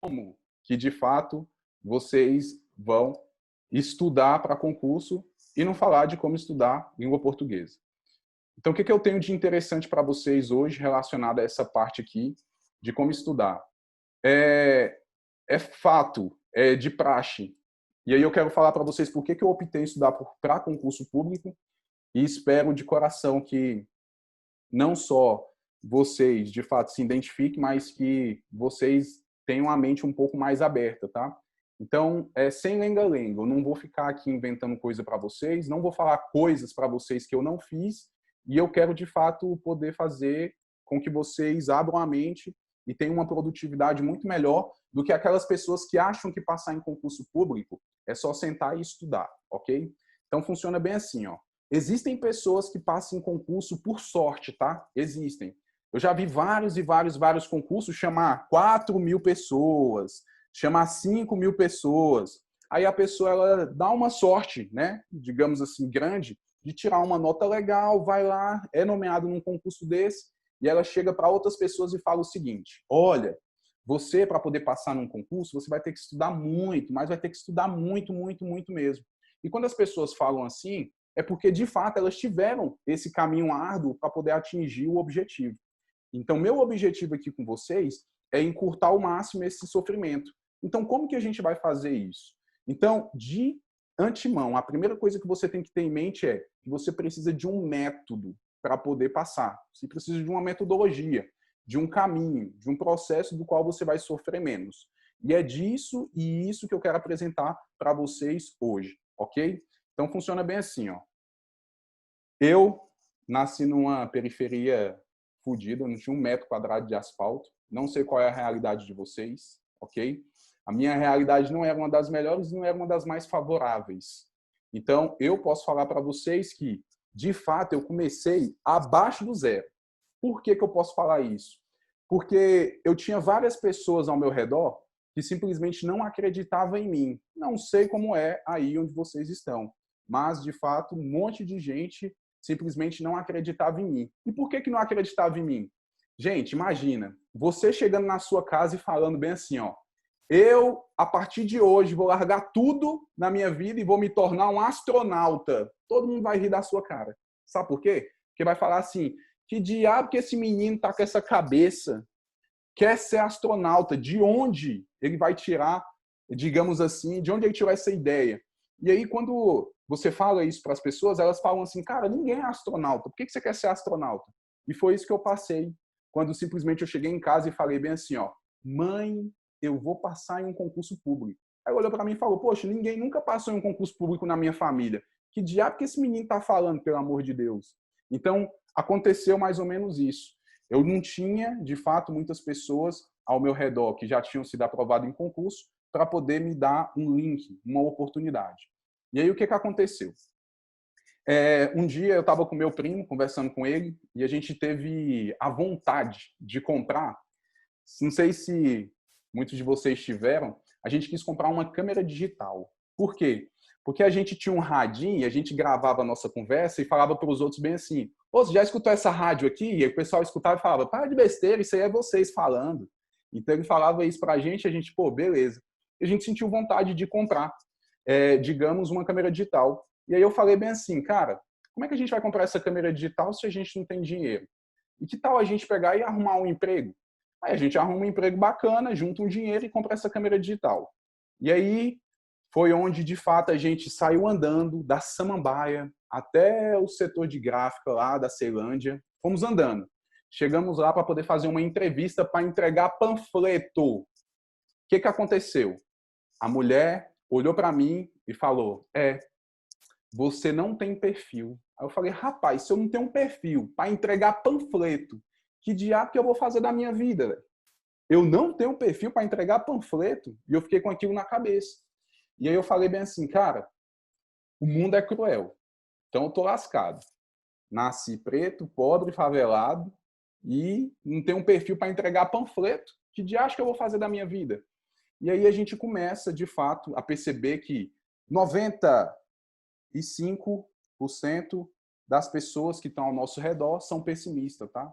como que, de fato, vocês vão estudar para concurso e não falar de como estudar língua portuguesa. Então, o que eu tenho de interessante para vocês hoje relacionado a essa parte aqui de como estudar? É, é fato, é de praxe. E aí eu quero falar para vocês por que eu optei em estudar para concurso público e espero de coração que não só vocês, de fato, se identifiquem, mas que vocês tenham a mente um pouco mais aberta, tá? Então, sem lenga-lenga, eu não vou ficar aqui inventando coisa para vocês, não vou falar coisas para vocês que eu não fiz, e eu quero, de fato, poder fazer com que vocês abram a mente e tenham uma produtividade muito melhor do que aquelas pessoas que acham que passar em concurso público é só sentar e estudar, ok? Então, funciona bem assim, ó. Existem pessoas que passam em concurso por sorte, tá? Existem. Eu já vi vários e vários concursos chamar 4.000 pessoas, chamar 5.000 pessoas. Aí a pessoa ela dá uma sorte, né? Digamos assim, grande, de tirar uma nota legal, vai lá, é nomeado num concurso desse, e ela chega para outras pessoas e fala o seguinte: olha, você, para poder passar num concurso, você vai ter que estudar muito, mas vai ter que estudar muito, muito, muito mesmo. E quando as pessoas falam assim, é porque, de fato, elas tiveram esse caminho árduo para poder atingir o objetivo. Então, meu objetivo aqui com vocês é encurtar ao máximo esse sofrimento. Então, como que a gente vai fazer isso? Então, de antemão, a primeira coisa que você tem que ter em mente é que você precisa de um método para poder passar. Você precisa de uma metodologia, de um caminho, de um processo do qual você vai sofrer menos. E é disso e isso que eu quero apresentar para vocês hoje, ok? Então, funciona bem assim, ó. Eu nasci numa periferia fodida, não tinha 1 metro quadrado de asfalto. Não sei qual é a realidade de vocês, ok? A minha realidade não era uma das melhores, não era uma das mais favoráveis. Então, eu posso falar para vocês que, de fato, eu comecei abaixo do zero. Por que eu posso falar isso? Porque eu tinha várias pessoas ao meu redor que simplesmente não acreditavam em mim. Não sei como é aí onde vocês estão, mas, de fato, um monte de gente simplesmente não acreditava em mim. E por que não acreditava em mim? Gente, imagina, você chegando na sua casa e falando bem assim, ó, eu, a partir de hoje, vou largar tudo na minha vida e vou me tornar um astronauta. Todo mundo vai rir da sua cara. Sabe por quê? Porque vai falar assim, que diabo que esse menino tá com essa cabeça? Quer ser astronauta? De onde ele vai tirar, digamos assim, de onde ele tirou essa ideia? E aí, quando você fala isso para as pessoas, elas falam assim, cara, ninguém é astronauta. Por que você quer ser astronauta? E foi isso que eu passei quando simplesmente eu cheguei em casa e falei bem assim, ó, mãe, eu vou passar em um concurso público. Aí olhou para mim e falou, poxa, ninguém nunca passou em um concurso público na minha família. Que diabo que esse menino tá falando, pelo amor de Deus? Então, aconteceu mais ou menos isso. Eu não tinha, de fato, muitas pessoas ao meu redor que já tinham sido aprovadas em concurso para poder me dar um link, uma oportunidade. E aí, o que aconteceu? Um dia eu estava com meu primo, conversando com ele, e a gente teve a vontade de comprar, não sei se muitos de vocês tiveram, a gente quis comprar uma câmera digital. Por quê? Porque a gente tinha um radinho, a gente gravava a nossa conversa e falava para os outros bem assim, ô, você já escutou essa rádio aqui? E aí o pessoal escutava e falava, para de besteira, isso aí é vocês falando. Então ele falava isso para a gente, pô, beleza. E a gente sentiu vontade de comprar, digamos, uma câmera digital. E aí eu falei bem assim, cara, como é que a gente vai comprar essa câmera digital se a gente não tem dinheiro? E que tal a gente pegar e arrumar um emprego? Aí a gente arruma um emprego bacana, junta um dinheiro e compra essa câmera digital. E aí foi onde, de fato, a gente saiu andando da Samambaia até o setor de gráfica lá da Ceilândia. Fomos andando. Chegamos lá para poder fazer uma entrevista para entregar panfleto. O que aconteceu? A mulher olhou para mim e falou, você não tem perfil. Aí eu falei, rapaz, se eu não tenho um perfil para entregar panfleto, que diabo que eu vou fazer da minha vida? Eu não tenho perfil para entregar panfleto. E eu fiquei com aquilo na cabeça. E aí eu falei bem assim, cara, o mundo é cruel. Então eu tô lascado. Nasci preto, pobre, favelado e não tenho um perfil para entregar panfleto. Que diacho que eu vou fazer da minha vida? E aí a gente começa, de fato, a perceber que 95% das pessoas que estão ao nosso redor são pessimistas, tá?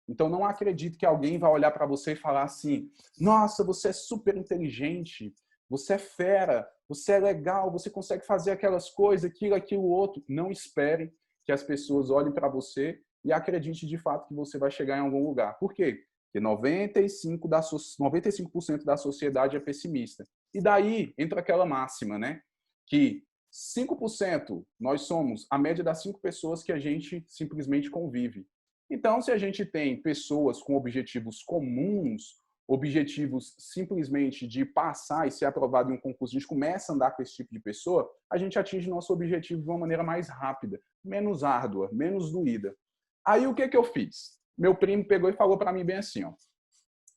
Então, não acredito que alguém vai olhar para você e falar assim, nossa, você é super inteligente, você é fera, você é legal, você consegue fazer aquelas coisas, aquilo, outro. Não espere que as pessoas olhem para você e acredite de fato que você vai chegar em algum lugar. Por quê? Porque 95% da sociedade é pessimista. E daí entra aquela máxima, né? Que 5% nós somos a média das 5 pessoas que a gente simplesmente convive. Então, se a gente tem pessoas com objetivos comuns, objetivos simplesmente de passar e ser aprovado em um concurso, a gente começa a andar com esse tipo de pessoa, a gente atinge nosso objetivo de uma maneira mais rápida, menos árdua, menos doída. Aí o que eu fiz? Meu primo pegou e falou para mim bem assim, ó,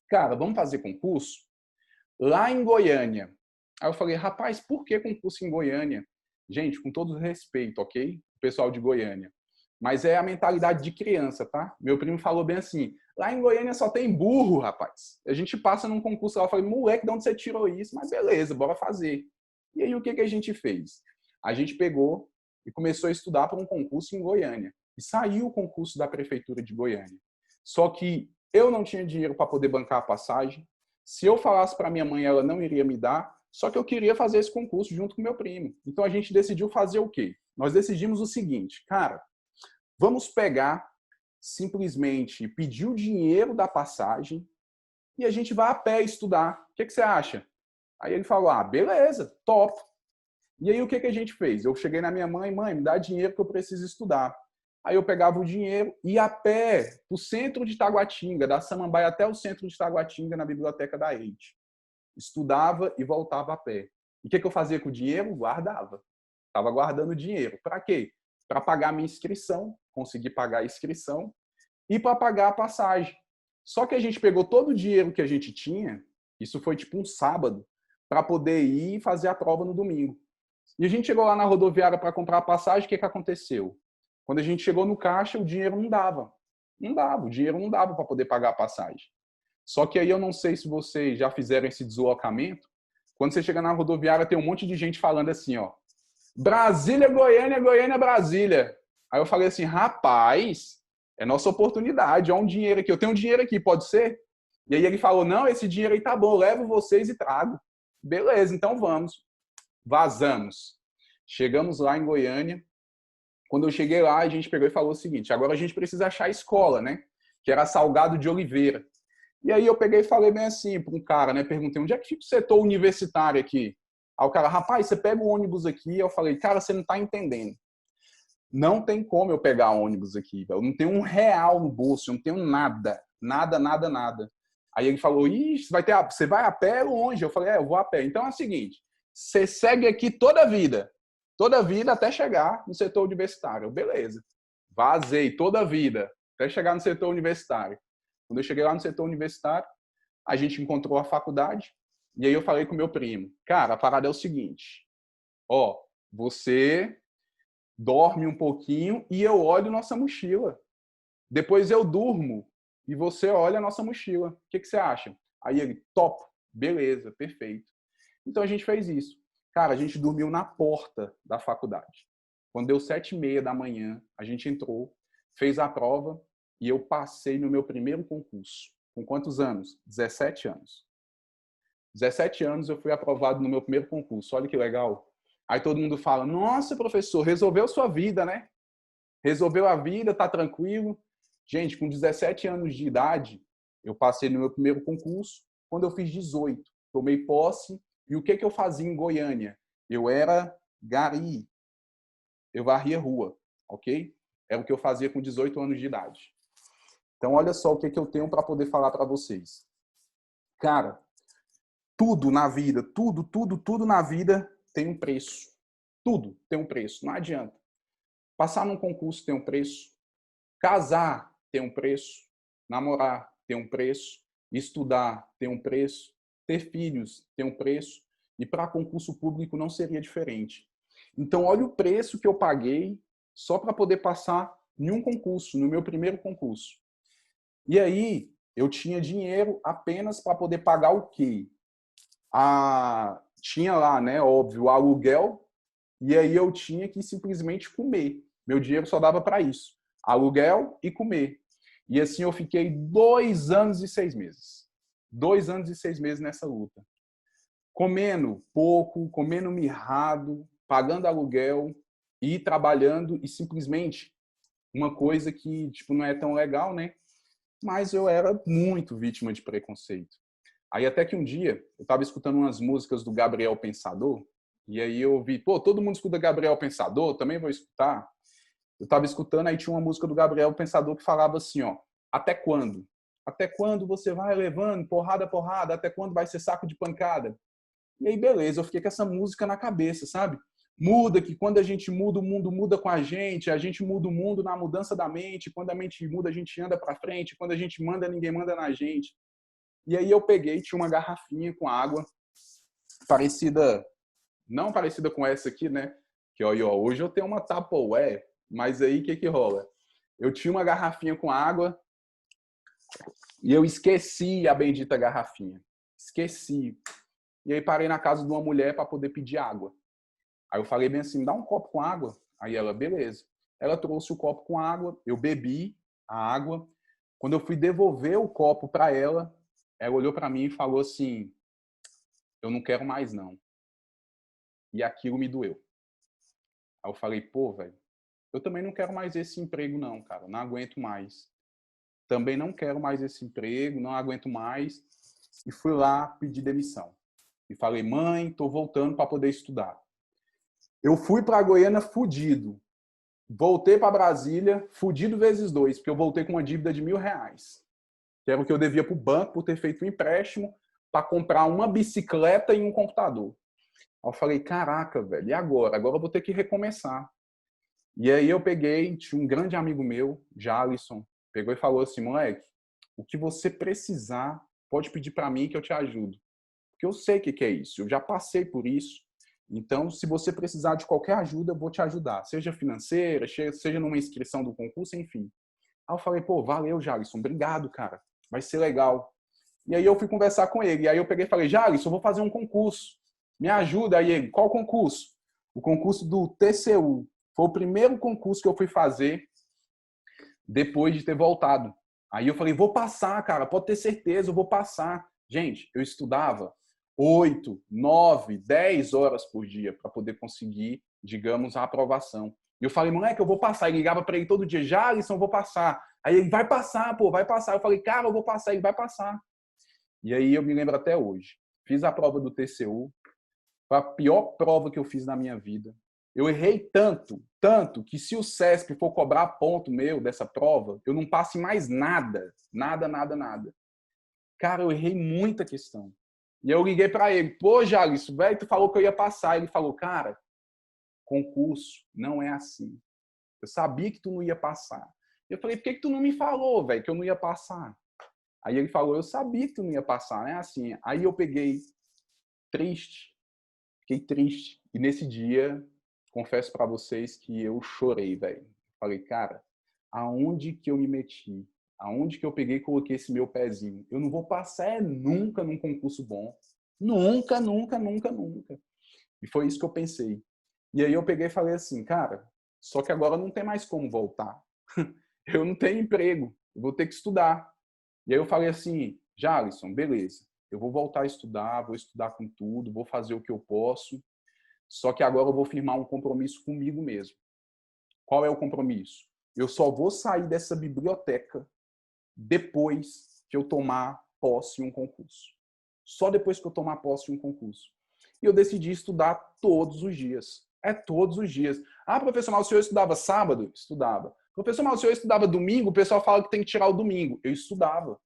cara, vamos fazer concurso lá em Goiânia. Aí eu falei, rapaz, por que concurso em Goiânia? Gente, com todo respeito, ok? O pessoal de Goiânia. Mas é a mentalidade de criança, tá? Meu primo falou bem assim, lá em Goiânia só tem burro, rapaz. A gente passa num concurso lá, eu falei, moleque, de onde você tirou isso? Mas beleza, bora fazer. E aí o que a gente fez? A gente pegou e começou a estudar para um concurso em Goiânia. E saiu o concurso da prefeitura de Goiânia. Só que eu não tinha dinheiro para poder bancar a passagem. Se eu falasse para minha mãe, ela não iria me dar. Só que eu queria fazer esse concurso junto com meu primo. Então a gente decidiu fazer o quê? Nós decidimos o seguinte, cara, vamos pegar, simplesmente pedir o dinheiro da passagem e a gente vai a pé estudar. O que você acha? Aí ele falou, ah, beleza, top. E aí o que a gente fez? Eu cheguei na minha mãe, mãe, me dá dinheiro que eu preciso estudar. Aí eu pegava o dinheiro e ia a pé para o centro de Taguatinga, da Samambaia até o centro de Taguatinga, na biblioteca da EIT. Estudava e voltava a pé. E o que eu fazia com o dinheiro? Guardava. Estava guardando dinheiro. Para quê? Para pagar a minha inscrição, conseguir pagar a inscrição e para pagar a passagem. Só que a gente pegou todo o dinheiro que a gente tinha, isso foi tipo um sábado, para poder ir fazer a prova no domingo. E a gente chegou lá na rodoviária para comprar a passagem, o que aconteceu? Quando a gente chegou no caixa, o dinheiro não dava. Não dava, o dinheiro não dava para poder pagar a passagem. Só que aí eu não sei se vocês já fizeram esse deslocamento. Quando você chega na rodoviária, tem um monte de gente falando assim, ó, Brasília, Goiânia, Goiânia, Brasília. Aí eu falei assim, rapaz, é nossa oportunidade, olha um dinheiro aqui. Eu tenho um dinheiro aqui, pode ser? E aí ele falou, não, esse dinheiro aí tá bom, eu levo vocês e trago. Beleza, então vamos. Vazamos. Chegamos lá em Goiânia. Quando eu cheguei lá, a gente pegou e falou o seguinte, agora a gente precisa achar a escola, né? Que era Salgado de Oliveira. E aí eu peguei e falei bem assim para um cara, né? Perguntei, onde é que fica o setor universitário aqui? Aí o cara, rapaz, você pega o ônibus aqui? Eu falei, cara, você não tá entendendo. Não tem como eu pegar ônibus aqui, eu não tenho R$1 no bolso, eu não tenho nada, nada, nada, nada. Aí ele falou, ixi, você vai a pé longe? Eu falei, eu vou a pé. Então é o seguinte, você segue aqui toda a vida até chegar no setor universitário. Beleza. Vazei toda a vida até chegar no setor universitário. Quando eu cheguei lá no setor universitário, a gente encontrou a faculdade e aí eu falei com o meu primo, cara, a parada é o seguinte, ó, você dorme um pouquinho e eu olho nossa mochila. Depois eu durmo e você olha a nossa mochila. O que você acha? Aí ele, top, beleza, perfeito. Então a gente fez isso. Cara, a gente dormiu na porta da faculdade. Quando deu 7h30 da manhã, a gente entrou, fez a prova e eu passei no meu primeiro concurso. Com quantos anos? 17 anos. 17 anos eu fui aprovado no meu primeiro concurso. Olha que legal. Aí todo mundo fala, nossa, professor, resolveu sua vida, né? Resolveu a vida, tá tranquilo. Gente, com 17 anos de idade, eu passei no meu primeiro concurso. Quando eu fiz 18, tomei posse. E o que eu fazia em Goiânia? Eu era gari. Eu varria rua, ok? Era o que eu fazia com 18 anos de idade. Então, olha só o que eu tenho para poder falar para vocês. Cara, tudo na vida, tudo na vida tem um preço. Tudo tem um preço, não adianta. Passar num concurso tem um preço. Casar tem um preço. Namorar tem um preço. Estudar tem um preço. Ter filhos tem um preço. E para concurso público não seria diferente. Então, olha o preço que eu paguei só para poder passar em um concurso, no meu primeiro concurso. E aí, eu tinha dinheiro apenas para poder pagar o quê? Tinha lá, né, óbvio, o aluguel, e aí eu tinha que simplesmente comer. Meu dinheiro só dava para isso. Aluguel e comer. E assim eu fiquei 2 anos e 6 meses. 2 anos e 6 meses nessa luta. Comendo pouco, comendo mirrado, pagando aluguel e trabalhando e simplesmente uma coisa que tipo, não é tão legal, né? Mas eu era muito vítima de preconceito. Aí até que um dia eu estava escutando umas músicas do Gabriel Pensador e aí eu vi, pô, todo mundo escuta Gabriel Pensador, também vou escutar. Eu estava escutando, aí tinha uma música do Gabriel Pensador que falava assim, ó, até quando? Até quando você vai levando porrada a porrada? Até quando vai ser saco de pancada? E aí, beleza, eu fiquei com essa música na cabeça, sabe? Muda, que quando a gente muda, o mundo muda com a gente muda o mundo na mudança da mente, quando a mente muda, a gente anda para frente, quando a gente manda, ninguém manda na gente. E aí eu peguei, tinha uma garrafinha com água, parecida, não parecida com essa aqui, né? Que ó, hoje eu tenho uma Tupperware, mas aí o que rola? Eu tinha uma garrafinha com água e eu esqueci a bendita garrafinha. Esqueci. E aí parei na casa de uma mulher para poder pedir água. Aí eu falei bem assim, me dá um copo com água. Aí ela, beleza. Ela trouxe o copo com água, eu bebi a água. Quando eu fui devolver o copo para ela, ela olhou para mim e falou assim, eu não quero mais não. E aquilo me doeu. Aí eu falei, pô, velho, eu também não quero mais esse emprego não, cara, não aguento mais. Também não quero mais esse emprego, não aguento mais. E fui lá pedir demissão. E falei, mãe, tô voltando para poder estudar. Eu fui para Goiânia fudido. Voltei para Brasília fudido vezes 2, porque eu voltei com uma dívida de R$1.000. Que era o que eu devia para o banco por ter feito um empréstimo para comprar uma bicicleta e um computador. Aí eu falei, caraca, velho, e agora? Agora eu vou ter que recomeçar. E aí eu peguei, tinha um grande amigo meu, Jalisson, pegou e falou assim, moleque, o que você precisar, pode pedir para mim que eu te ajudo. Porque eu sei o que é isso, eu já passei por isso. Então, se você precisar de qualquer ajuda, eu vou te ajudar. Seja financeira, seja numa inscrição do concurso, enfim. Aí eu falei, pô, valeu, Jalisson, obrigado, cara. Vai ser legal. E aí eu fui conversar com ele. E aí eu peguei e falei, Jalisson, eu vou fazer um concurso. Me ajuda. Aí ele, qual concurso? O concurso do TCU. Foi o primeiro concurso que eu fui fazer depois de ter voltado. Aí eu falei, vou passar, cara, pode ter certeza, eu vou passar. Gente, eu estudava 8, 9, 10 horas por dia para poder conseguir, digamos, a aprovação. E eu falei, moleque, eu vou passar. Ele ligava para ele todo dia, Jalisson, eu vou passar. Aí ele, vai passar, pô, vai passar. Eu falei, cara, eu vou passar. Ele vai passar. E aí eu me lembro até hoje. Fiz a prova do TCU, foi a pior prova que eu fiz na minha vida. Eu errei tanto, tanto, que se o CESP for cobrar ponto meu dessa prova, eu não passo em mais nada. Nada, nada, nada. Cara, eu errei muita questão. E eu liguei para ele, pô, Jalisson, velho, tu falou que eu ia passar. Ele falou, cara, concurso não é assim. Eu sabia que tu não ia passar. Eu falei, por que tu não me falou, velho, que eu não ia passar? Aí ele falou, eu sabia que tu não ia passar, né? Assim, aí eu peguei triste, fiquei triste. E nesse dia, confesso para vocês que eu chorei, velho. Falei, cara, aonde que eu me meti? Aonde que eu peguei e coloquei esse meu pezinho? Eu não vou passar nunca num concurso bom. Nunca, nunca, nunca, nunca. E foi isso que eu pensei. E aí eu peguei e falei assim, cara, só que agora não tem mais como voltar. Eu não tenho emprego, eu vou ter que estudar. E aí eu falei assim, Jalisson, beleza, eu vou voltar a estudar, vou estudar com tudo, vou fazer o que eu posso, só que agora eu vou firmar um compromisso comigo mesmo. Qual é o compromisso? Eu só vou sair dessa biblioteca depois que eu tomar posse em um concurso. Só depois que eu tomar posse em um concurso. E eu decidi estudar todos os dias. É todos os dias. Ah, professor, mas o senhor estudava sábado? Estudava. Professor, mas o senhor estudava domingo? O pessoal fala que tem que tirar o domingo. Eu estudava.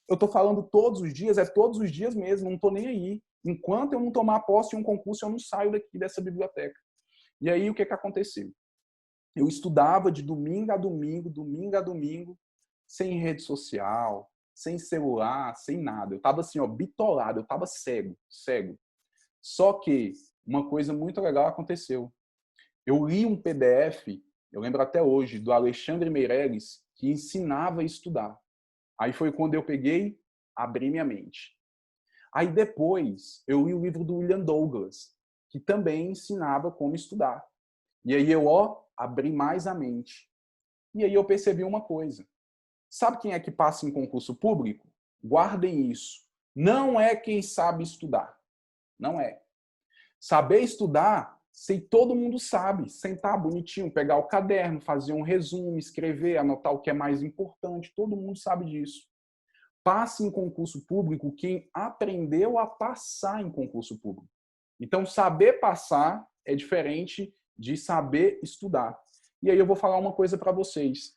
Eu estou falando todos os dias, é todos os dias mesmo, não estou nem aí. Enquanto eu não tomar posse em um concurso, eu não saio daqui dessa biblioteca. E aí, o que aconteceu? Eu estudava de domingo a domingo, domingo a domingo, sem rede social, sem celular, sem nada. Eu estava assim, ó, bitolado, eu estava cego, cego. Só que uma coisa muito legal aconteceu. Eu li um PDF, eu lembro até hoje, do Alexandre Meirelles, que ensinava a estudar. Aí foi quando eu peguei, abri minha mente. Aí depois eu li o livro do William Douglas, que também ensinava como estudar. E aí eu, ó, abri mais a mente. E aí eu percebi uma coisa. Sabe quem é que passa em concurso público? Guardem isso. Não é quem sabe estudar. Não é. Saber estudar, sei, todo mundo sabe. Sentar bonitinho, pegar o caderno, fazer um resumo, escrever, anotar o que é mais importante. Todo mundo sabe disso. Passe em concurso público quem aprendeu a passar em concurso público. Então, saber passar é diferente de saber estudar. E aí eu vou falar uma coisa para vocês.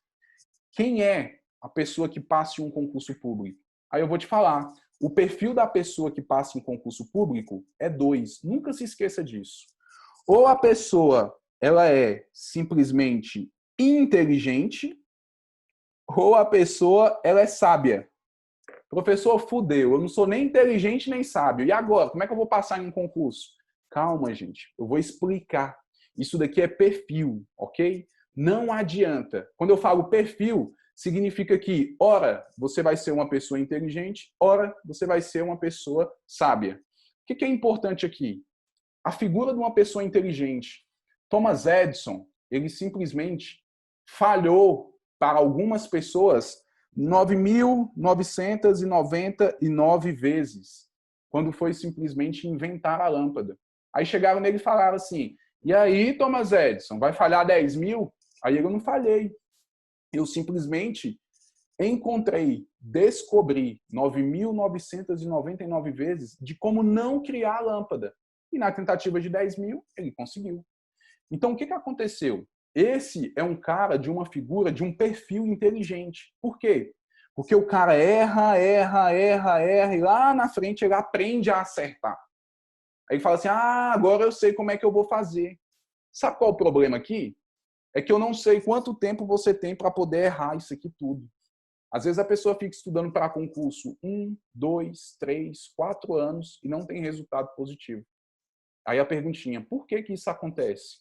Quem é a pessoa que passa em um concurso público? Aí eu vou te falar. O perfil da pessoa que passa em concurso público é 2. Nunca se esqueça disso. Ou a pessoa ela é simplesmente inteligente, ou a pessoa ela é sábia. Professor, fudeu, eu não sou nem inteligente nem sábio. E agora, como é que eu vou passar em um concurso? Calma, gente, eu vou explicar. Isso daqui é perfil, ok? Não adianta. Quando eu falo perfil, significa que, ora, você vai ser uma pessoa inteligente, ora, você vai ser uma pessoa sábia. O que é importante aqui? A figura de uma pessoa inteligente. Thomas Edison, ele simplesmente falhou para algumas pessoas 9.999 vezes, quando foi simplesmente inventar a lâmpada. Aí chegaram nele e falaram assim, e aí, Thomas Edison, vai falhar 10.000? Aí eu não falhei. Eu simplesmente descobri 9.999 vezes de como não criar a lâmpada. E na tentativa de 10.000, ele conseguiu. Então, o que aconteceu? Esse é um cara de uma figura, de um perfil inteligente. Por quê? Porque o cara erra, e lá na frente ele aprende a acertar. Aí ele fala assim, agora eu sei como é que eu vou fazer. Sabe qual é o problema aqui? É que eu não sei quanto tempo você tem para poder errar isso aqui tudo. Às vezes a pessoa fica estudando para concurso 1, 2, 3, 4 anos e não tem resultado positivo. Aí a perguntinha, por que isso acontece?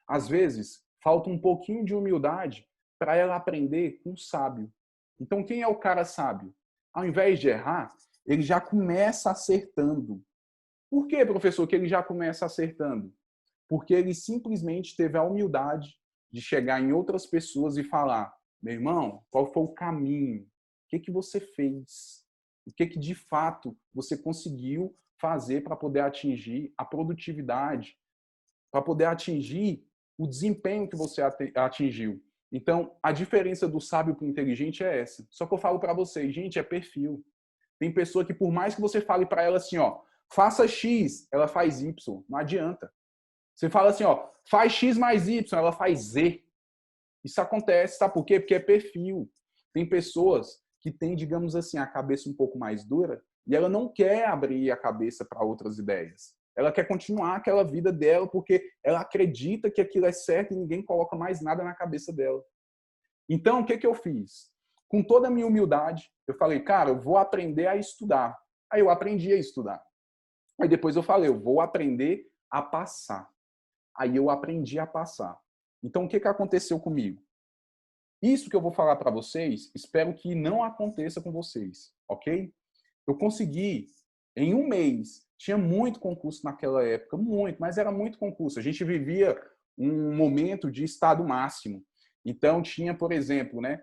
Às vezes, falta um pouquinho de humildade para ela aprender com o sábio. Então, quem é o cara sábio? Ao invés de errar, ele já começa acertando. Por que, professor, que ele já começa acertando? Porque ele simplesmente teve a humildade de chegar em outras pessoas e falar, meu irmão, qual foi o caminho? O que você fez? O que de fato você conseguiu fazer para poder atingir a produtividade, para poder atingir o desempenho que você atingiu? Então, a diferença do sábio para o inteligente é essa. Só que eu falo para vocês, gente, é perfil. Tem pessoa que por mais que você fale para ela assim, ó, faça X, ela faz Y. Não adianta. Você fala assim, ó, faz X mais Y, ela faz Z. Isso acontece, sabe por quê? Porque é perfil. Tem pessoas que têm, digamos assim, a cabeça um pouco mais dura e ela não quer abrir a cabeça para outras ideias. Ela quer continuar aquela vida dela porque ela acredita que aquilo é certo e ninguém coloca mais nada na cabeça dela. Então, o que eu fiz? Com toda a minha humildade, eu falei, cara, eu vou aprender a estudar. Aí eu aprendi a estudar. Aí depois eu falei, eu vou aprender a passar. Aí eu aprendi a passar. Então, o que aconteceu comigo? Isso que eu vou falar para vocês, espero que não aconteça com vocês, ok? Eu consegui, em um mês, tinha muito concurso naquela época, muito, mas era muito concurso. A gente vivia um momento de estado máximo. Então, tinha, por exemplo, né,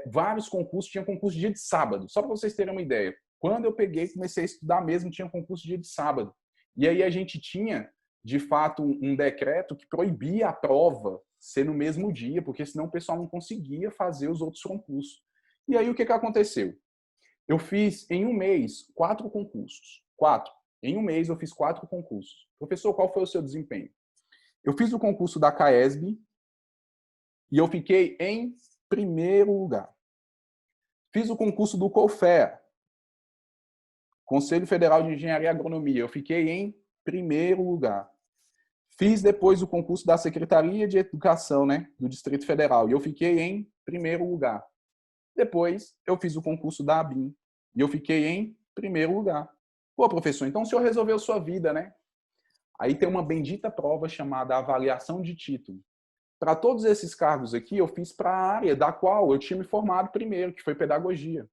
vários concursos, tinha concurso dia de sábado. Só para vocês terem uma ideia. Quando eu peguei, comecei a estudar mesmo, tinha concurso dia de sábado. E aí a gente tinha, de fato, um decreto que proibia a prova ser no mesmo dia, porque senão o pessoal não conseguia fazer os outros concursos. E aí o que aconteceu? Eu fiz, em um mês, 4 concursos. 4. Em um mês eu fiz 4 concursos. Professor, qual foi o seu desempenho? Eu fiz o concurso da CAESB e eu fiquei em primeiro lugar. Fiz o concurso do COFEA, Conselho Federal de Engenharia e Agronomia. Eu fiquei em primeiro lugar. Fiz depois o concurso da Secretaria de Educação, né, do Distrito Federal, e eu fiquei em primeiro lugar. Depois, eu fiz o concurso da ABIN, e eu fiquei em primeiro lugar. Pô, professor, então o senhor resolveu sua vida, né? Aí tem uma bendita prova chamada avaliação de título. Para todos esses cargos aqui, eu fiz para a área da qual eu tinha me formado primeiro, que foi pedagogia.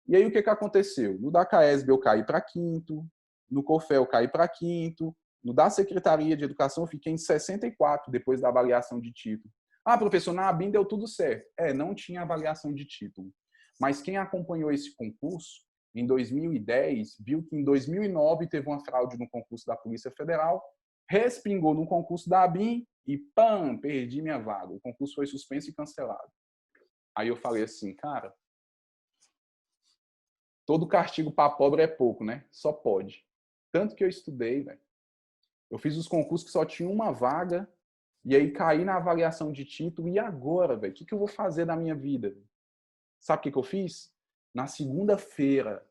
E aí o que aconteceu? No da CAESB eu caí para quinto, no COFEA eu caí para quinto, no da Secretaria de Educação eu fiquei em 64 depois da avaliação de título. Ah, professor, na ABIN deu tudo certo. Não tinha avaliação de título. Mas quem acompanhou esse concurso, em 2010, viu que em 2009 teve uma fraude no concurso da Polícia Federal, respingou no concurso da ABIN e, pam, perdi minha vaga. O concurso foi suspenso e cancelado. Aí eu falei assim, cara, todo castigo para pobre é pouco, né? Só pode. Tanto que eu estudei, velho. Eu fiz os concursos que só tinha uma vaga, e aí caí na avaliação de título, e agora, velho? O que eu vou fazer da minha vida? Sabe o que eu fiz? Na segunda-feira,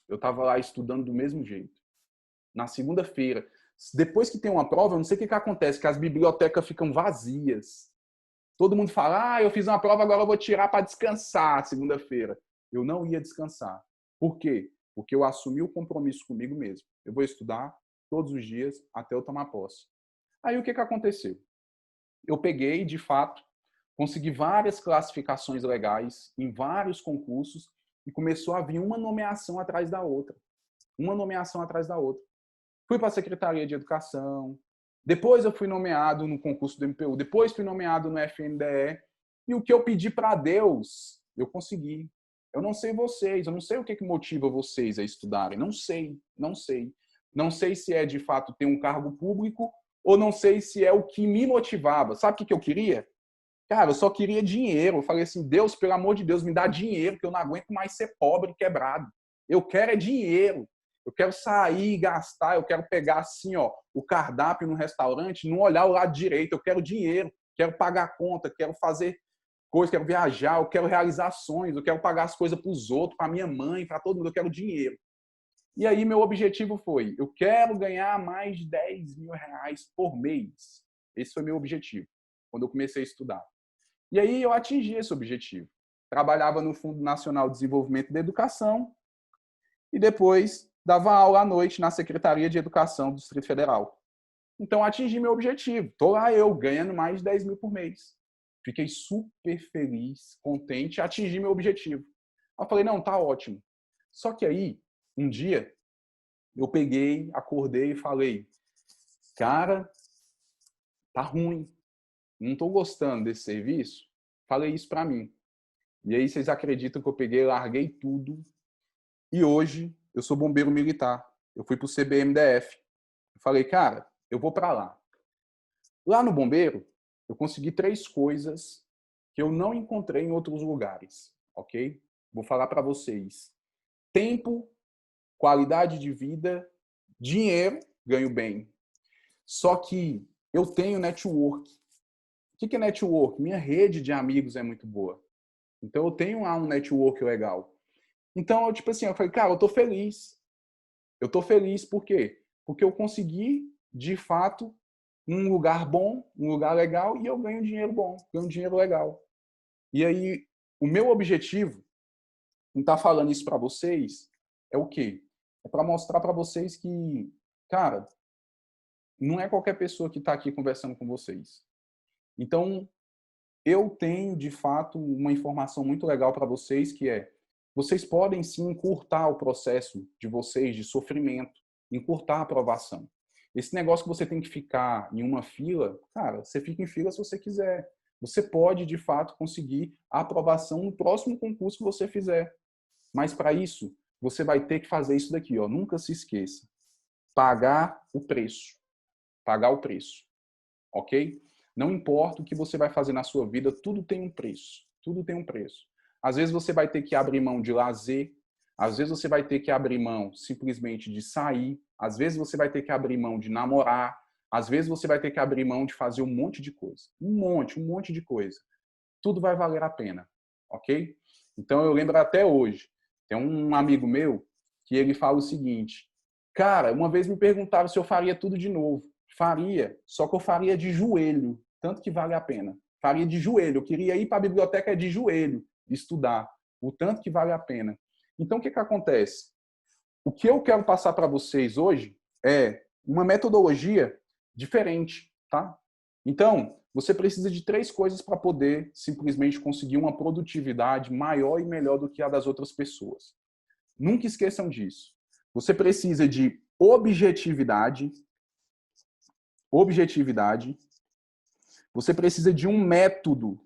eu estava lá estudando do mesmo jeito. Na segunda-feira. Depois que tem uma prova, eu não sei o que acontece, que as bibliotecas ficam vazias. Todo mundo fala, eu fiz uma prova, agora eu vou tirar para descansar segunda-feira. Eu não ia descansar. Por quê? Porque eu assumi o compromisso comigo mesmo. Eu vou estudar todos os dias até eu tomar posse. Aí o que aconteceu? Eu peguei, de fato, consegui várias classificações legais em vários concursos e começou a vir uma nomeação atrás da outra. Uma nomeação atrás da outra. Fui para a Secretaria de Educação, depois eu fui nomeado no concurso do MPU, depois fui nomeado no FNDE, e o que eu pedi para Deus, eu consegui. Eu não sei vocês, eu não sei o que motiva vocês a estudarem, não sei. Não sei se é de fato ter um cargo público ou não sei se é o que me motivava. Sabe o que eu queria? Cara, eu só queria dinheiro. Eu falei assim, Deus, pelo amor de Deus, me dá dinheiro, que eu não aguento mais ser pobre e quebrado. Eu quero é dinheiro. Eu quero sair e gastar, eu quero pegar assim, ó, o cardápio no restaurante, não olhar o lado direito, eu quero dinheiro, quero pagar conta, quero fazer coisas, quero viajar, eu quero realizar sonhos, eu quero pagar as coisas para os outros, para minha mãe, para todo mundo, eu quero dinheiro. E aí meu objetivo foi, eu quero ganhar mais de 10 mil reais por mês. Esse foi meu objetivo, quando eu comecei a estudar. E aí eu atingi esse objetivo. Trabalhava no Fundo Nacional de Desenvolvimento da Educação e depois dava aula à noite na Secretaria de Educação do Distrito Federal. Então, atingi meu objetivo. Estou lá eu, ganhando mais de 10 mil por mês. Fiquei super feliz, contente, atingi meu objetivo. Eu falei, não, tá ótimo. Só que aí, um dia, eu peguei, acordei e falei, cara, tá ruim. Não estou gostando desse serviço. Falei isso para mim. E aí, vocês acreditam que eu peguei, larguei tudo. E hoje, eu sou bombeiro militar. Eu fui para o CBMDF. Eu falei, cara, eu vou para lá. Lá no bombeiro, eu consegui 3 coisas que eu não encontrei em outros lugares, ok? Vou falar para vocês. Tempo, qualidade de vida, dinheiro, ganho bem. Só que eu tenho network. O que é network? Minha rede de amigos é muito boa. Então eu tenho lá um network legal. Então, eu, tipo assim, eu falei, cara, eu tô feliz. Eu tô feliz por quê? Porque eu consegui, de fato, um lugar bom, um lugar legal, e eu ganho dinheiro bom, ganho dinheiro legal. E aí, o meu objetivo em estar falando isso para vocês é o quê? É para mostrar para vocês que, cara, não é qualquer pessoa que está aqui conversando com vocês. Então, eu tenho, de fato, uma informação muito legal para vocês, que é, vocês podem sim encurtar o processo de vocês de sofrimento, encurtar a aprovação. Esse negócio que você tem que ficar em uma fila, cara, você fica em fila se você quiser. Você pode, de fato, conseguir a aprovação no próximo concurso que você fizer. Mas, para isso, você vai ter que fazer isso daqui, ó. Nunca se esqueça. Pagar o preço. Pagar o preço. Ok? Não importa o que você vai fazer na sua vida, tudo tem um preço. Tudo tem um preço. Às vezes você vai ter que abrir mão de lazer, às vezes você vai ter que abrir mão simplesmente de sair, às vezes você vai ter que abrir mão de namorar, às vezes você vai ter que abrir mão de fazer um monte de coisa. Um monte de coisa. Tudo vai valer a pena, ok? Então eu lembro até hoje, tem um amigo meu que ele fala o seguinte, cara, uma vez me perguntaram se eu faria tudo de novo. Faria, só que eu faria de joelho, tanto que vale a pena. Faria de joelho, eu queria ir para a biblioteca de joelho, estudar, o tanto que vale a pena. Então, o que acontece? O que eu quero passar para vocês hoje é uma metodologia diferente, tá? Então, você precisa de 3 coisas para poder simplesmente conseguir uma produtividade maior e melhor do que a das outras pessoas. Nunca esqueçam disso. Você precisa de objetividade, você precisa de um método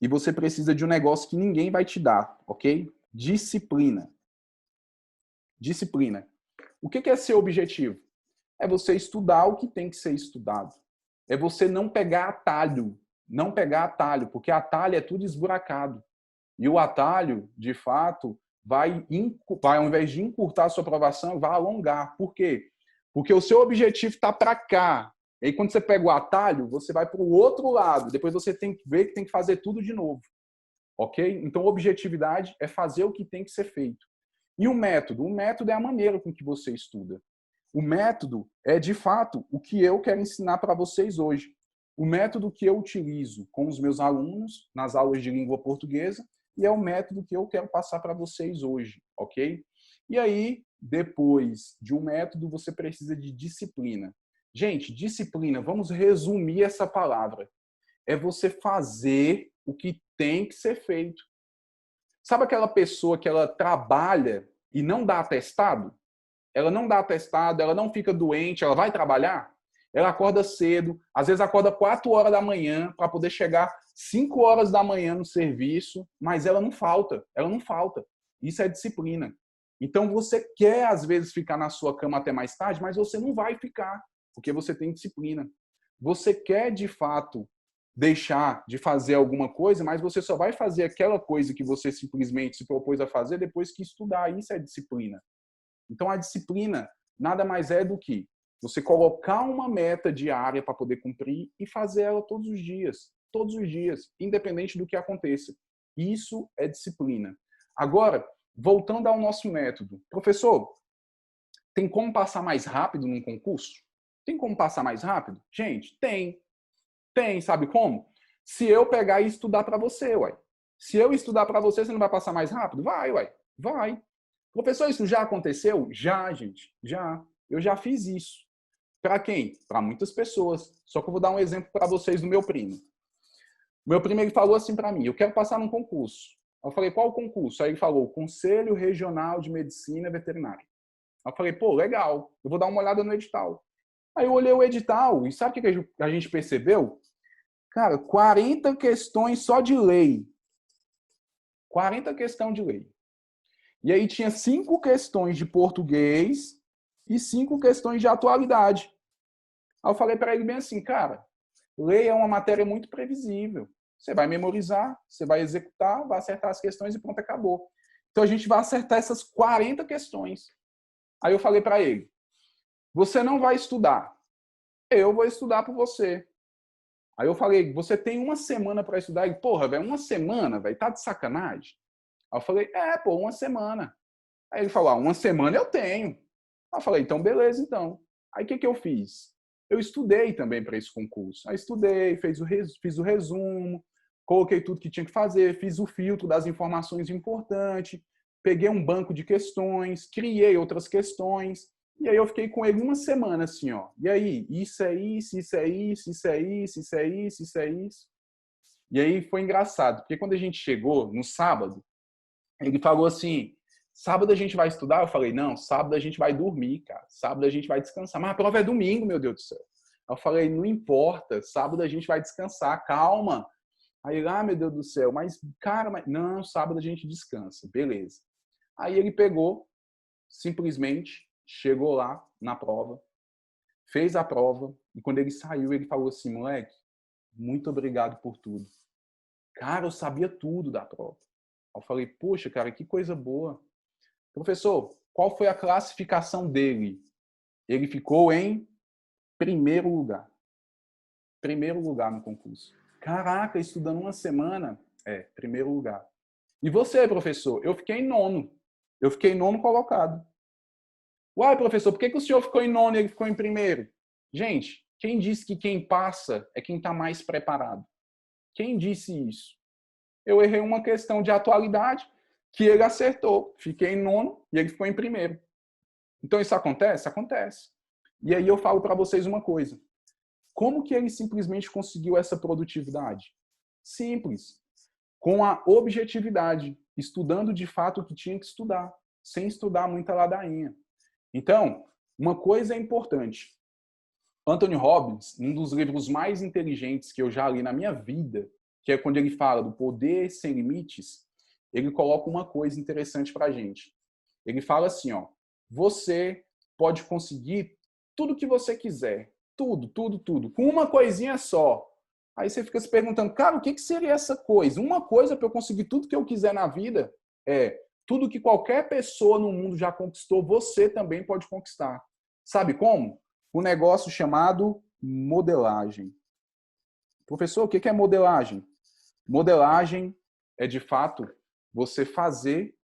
E você precisa de um negócio que ninguém vai te dar, ok? Disciplina. Disciplina. O que é ser objetivo? É você estudar o que tem que ser estudado. É você não pegar atalho. Não pegar atalho, porque atalho é tudo esburacado. E o atalho, de fato, vai ao invés de encurtar a sua aprovação, vai alongar. Por quê? Porque o seu objetivo está para cá. E aí, quando você pega o atalho, você vai para o outro lado. Depois você tem que ver que tem que fazer tudo de novo. Ok? Então, objetividade é fazer o que tem que ser feito. E o método? O método é a maneira com que você estuda. O método é, de fato, o que eu quero ensinar para vocês hoje. O método que eu utilizo com os meus alunos nas aulas de língua portuguesa e é o método que eu quero passar para vocês hoje, ok? E aí, depois de um método, você precisa de disciplina. Gente, disciplina, vamos resumir essa palavra. É você fazer o que tem que ser feito. Sabe aquela pessoa que ela trabalha e não dá atestado? Ela não dá atestado, ela não fica doente, ela vai trabalhar? Ela acorda cedo, às vezes acorda 4 horas da manhã para poder chegar 5 horas da manhã no serviço, mas ela não falta, ela não falta. Isso é disciplina. Então você quer às vezes ficar na sua cama até mais tarde, mas você não vai ficar, porque você tem disciplina. Você quer de fato deixar de fazer alguma coisa, mas você só vai fazer aquela coisa que você simplesmente se propôs a fazer depois que estudar. Isso é disciplina. Então, a disciplina nada mais é do que você colocar uma meta diária para poder cumprir e fazer ela todos os dias, independente do que aconteça. Isso é disciplina. Agora, voltando ao nosso método. Professor, tem como passar mais rápido num concurso? Tem como passar mais rápido? Gente, tem. Tem, sabe como? Se eu pegar e estudar para você, uai. Se eu estudar para você, você não vai passar mais rápido? Vai, uai. Vai. Professor, isso já aconteceu? Já, gente. Já. Eu já fiz isso. Para quem? Para muitas pessoas. Só que eu vou dar um exemplo para vocês do meu primo. Meu primo ele falou assim para mim, eu quero passar num concurso. Eu falei, qual concurso? Aí ele falou, Conselho Regional de Medicina Veterinária. Eu falei, pô, legal. Eu vou dar uma olhada no edital. Aí eu olhei o edital e sabe o que a gente percebeu? Cara, 40 questões só de lei. 40 questões de lei. E aí tinha 5 questões de português e 5 questões de atualidade. Aí eu falei para ele bem assim, cara, lei é uma matéria muito previsível. Você vai memorizar, você vai executar, vai acertar as questões e pronto, acabou. Então a gente vai acertar essas 40 questões. Aí eu falei para ele, você não vai estudar, eu vou estudar por você. Aí eu falei, você tem uma semana para estudar? Ele, porra, velho, uma semana, velho, tá de sacanagem? Aí eu falei, pô, uma semana. Aí ele falou, uma semana eu tenho. Aí eu falei, então beleza, então. Aí o que eu fiz? Eu estudei também para esse concurso. Aí estudei, fiz o resumo, coloquei tudo que tinha que fazer, fiz o filtro das informações importantes, peguei um banco de questões, criei outras questões, e aí eu fiquei com ele uma semana assim, ó. E aí, isso é isso, isso é isso, isso é isso, isso é isso, isso é isso. E aí foi engraçado, porque quando a gente chegou no sábado, ele falou assim, sábado a gente vai estudar? Eu falei, não, sábado a gente vai dormir, cara. Sábado a gente vai descansar. Mas a prova é domingo, meu Deus do céu. Eu falei, não importa, sábado a gente vai descansar, calma. Aí ele, meu Deus do céu, mas, cara, não, sábado a gente descansa, beleza. Aí ele pegou, simplesmente, chegou lá na prova, fez a prova, e quando ele saiu, ele falou assim, moleque, muito obrigado por tudo. Cara, eu sabia tudo da prova. Eu falei, poxa, cara, que coisa boa. Professor, qual foi a classificação dele? Ele ficou em primeiro lugar. Primeiro lugar no concurso. Caraca, estudando uma semana, primeiro lugar. E você, professor? Eu fiquei em nono. Eu fiquei em nono colocado. Uai, professor, por que o senhor ficou em nono e ele ficou em primeiro? Gente, quem disse que quem passa é quem está mais preparado? Quem disse isso? Eu errei uma questão de atualidade que ele acertou. Fiquei em nono e ele ficou em primeiro. Então isso acontece? Acontece. E aí eu falo para vocês uma coisa. Como que ele simplesmente conseguiu essa produtividade? Simples. Com a objetividade, estudando de fato o que tinha que estudar, sem estudar muita ladainha. Então, uma coisa é importante. Anthony Robbins, um dos livros mais inteligentes que eu já li na minha vida, que é quando ele fala do poder sem limites, ele coloca uma coisa interessante para a gente. Ele fala assim, ó, você pode conseguir tudo que você quiser. Tudo, tudo, tudo. Com uma coisinha só. Aí você fica se perguntando, cara, o que seria essa coisa? Uma coisa para eu conseguir tudo que eu quiser na vida é tudo que qualquer pessoa no mundo já conquistou, você também pode conquistar. Sabe como? Um negócio chamado modelagem. Professor, o que é modelagem? Modelagem é, de fato, você fazer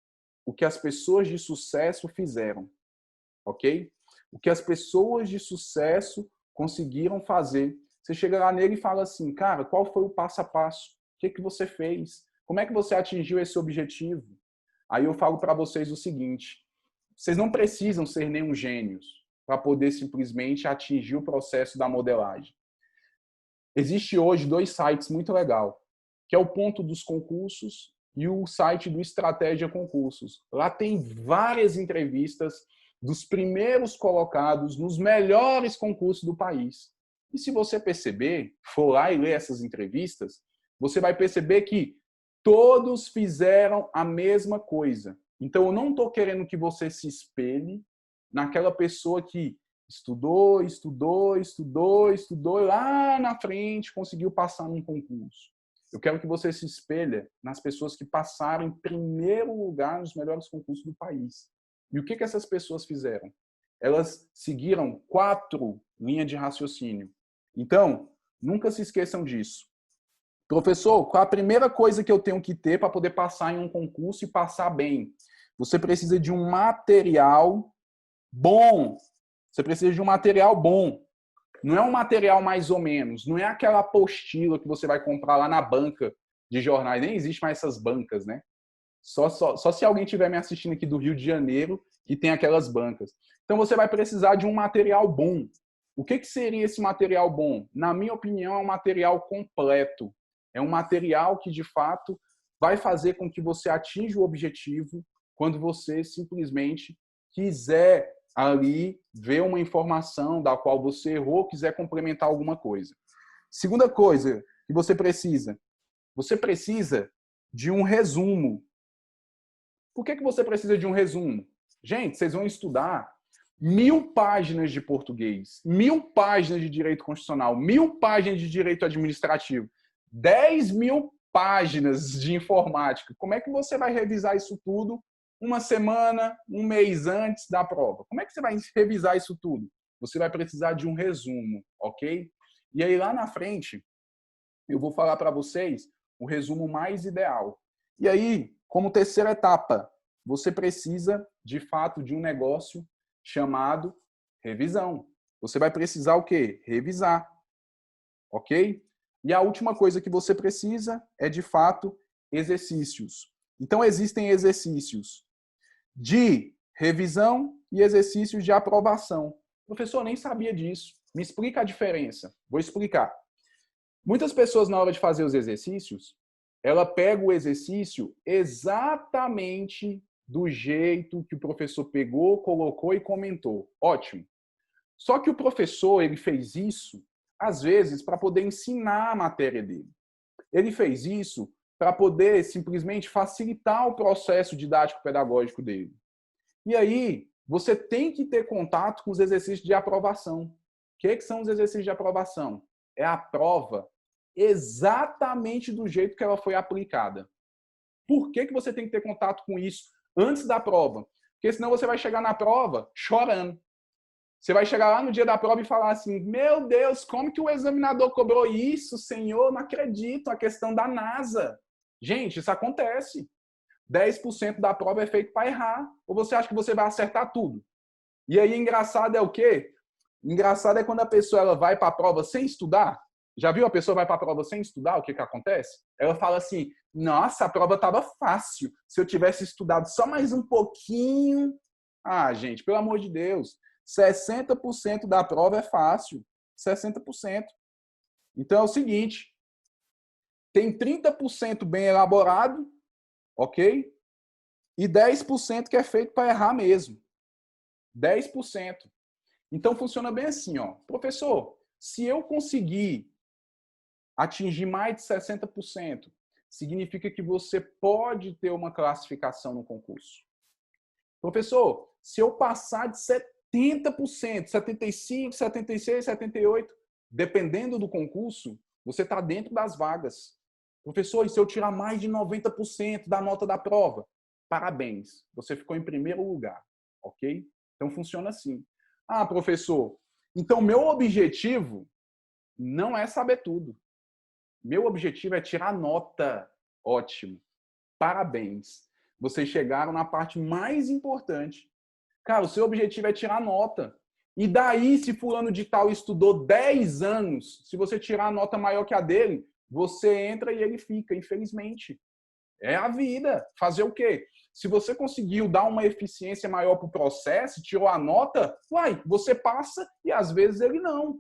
o que as pessoas de sucesso fizeram, ok? O que as pessoas de sucesso conseguiram fazer. Você chega lá nele e fala assim, cara, qual foi o passo a passo? O que você fez? Como é que você atingiu esse objetivo? Aí eu falo para vocês o seguinte, vocês não precisam ser nenhum gênios para poder simplesmente atingir o processo da modelagem. Existe hoje 2 sites muito legais, que é o Ponto dos Concursos e o site do Estratégia Concursos. Lá tem várias entrevistas dos primeiros colocados nos melhores concursos do país. E se você perceber, for lá e ler essas entrevistas, você vai perceber que todos fizeram a mesma coisa. Então, eu não estou querendo que você se espelhe naquela pessoa que estudou, estudou, estudou, estudou, e lá na frente conseguiu passar num concurso. Eu quero que você se espelhe nas pessoas que passaram em primeiro lugar nos melhores concursos do país. E o que essas pessoas fizeram? Elas seguiram 4 linhas de raciocínio. Então, nunca se esqueçam disso. Professor, qual a primeira coisa que eu tenho que ter para poder passar em um concurso e passar bem? Você precisa de um material bom. Você precisa de um material bom. Não é um material mais ou menos. Não é aquela apostila que você vai comprar lá na banca de jornais. Nem existe mais essas bancas, né? Só se alguém estiver me assistindo aqui do Rio de Janeiro e tem aquelas bancas. Então você vai precisar de um material bom. O que seria esse material bom? Na minha opinião, é um material completo. É um material que, de fato, vai fazer com que você atinja o objetivo quando você simplesmente quiser ali ver uma informação da qual você errou, quiser complementar alguma coisa. Segunda coisa que você precisa de um resumo. Por que você precisa de um resumo? Gente, vocês vão estudar 1000 páginas de português, 1000 páginas de direito constitucional, 1000 páginas de direito administrativo, 10.000 páginas de informática. Como é que você vai revisar isso tudo uma semana, um mês antes da prova? Como é que você vai revisar isso tudo? Você vai precisar de um resumo, ok? E aí lá na frente, eu vou falar para vocês o resumo mais ideal. E aí, como terceira etapa, você precisa, de fato, de um negócio chamado revisão. Você vai precisar o quê? Revisar. Ok? E a última coisa que você precisa é, de fato, exercícios. Então, existem exercícios de revisão e exercícios de aprovação. Professor, eu nem sabia disso. Me explica a diferença. Vou explicar. Muitas pessoas, na hora de fazer os exercícios, ela pega o exercício exatamente do jeito que o professor pegou, colocou e comentou. Ótimo. Só que o professor, ele fez isso, às vezes, para poder ensinar a matéria dele. Ele fez isso para poder simplesmente facilitar o processo didático-pedagógico dele. E aí, você tem que ter contato com os exercícios de aprovação. O que são os exercícios de aprovação? É a prova exatamente do jeito que ela foi aplicada. Por que você tem que ter contato com isso antes da prova? Porque senão você vai chegar na prova chorando. Você vai chegar lá no dia da prova e falar assim, meu Deus, como que o examinador cobrou isso, senhor? Não acredito, a questão da NASA. Gente, isso acontece. 10% da prova é feito para errar. Ou você acha que você vai acertar tudo? E aí, engraçado é o quê? Engraçado é quando a pessoa ela vai para a prova sem estudar. Já viu a pessoa vai para a prova sem estudar? O que acontece? Ela fala assim, nossa, a prova estava fácil. Se eu tivesse estudado só mais um pouquinho... Ah, gente, pelo amor de Deus. 60% da prova é fácil. 60%. Então é o seguinte, tem 30% bem elaborado, ok? E 10% que é feito para errar mesmo. 10%. Então funciona bem assim, ó. Professor, se eu conseguir atingir mais de 60%, significa que você pode ter uma classificação no concurso. Professor, se eu passar de 70%, 75%, 76%, 78%, dependendo do concurso, você está dentro das vagas. Professor, e se eu tirar mais de 90% da nota da prova? Parabéns, você ficou em primeiro lugar, ok? Então funciona assim. Ah, professor, então meu objetivo não é saber tudo. Meu objetivo é tirar nota. Ótimo. Parabéns. Vocês chegaram na parte mais importante. Cara, o seu objetivo é tirar nota. E daí, se fulano de tal estudou 10 anos, se você tirar a nota maior que a dele, você entra e ele fica, infelizmente. É a vida. Fazer o quê? Se você conseguiu dar uma eficiência maior para o processo, tirou a nota, uai, você passa e às vezes ele não.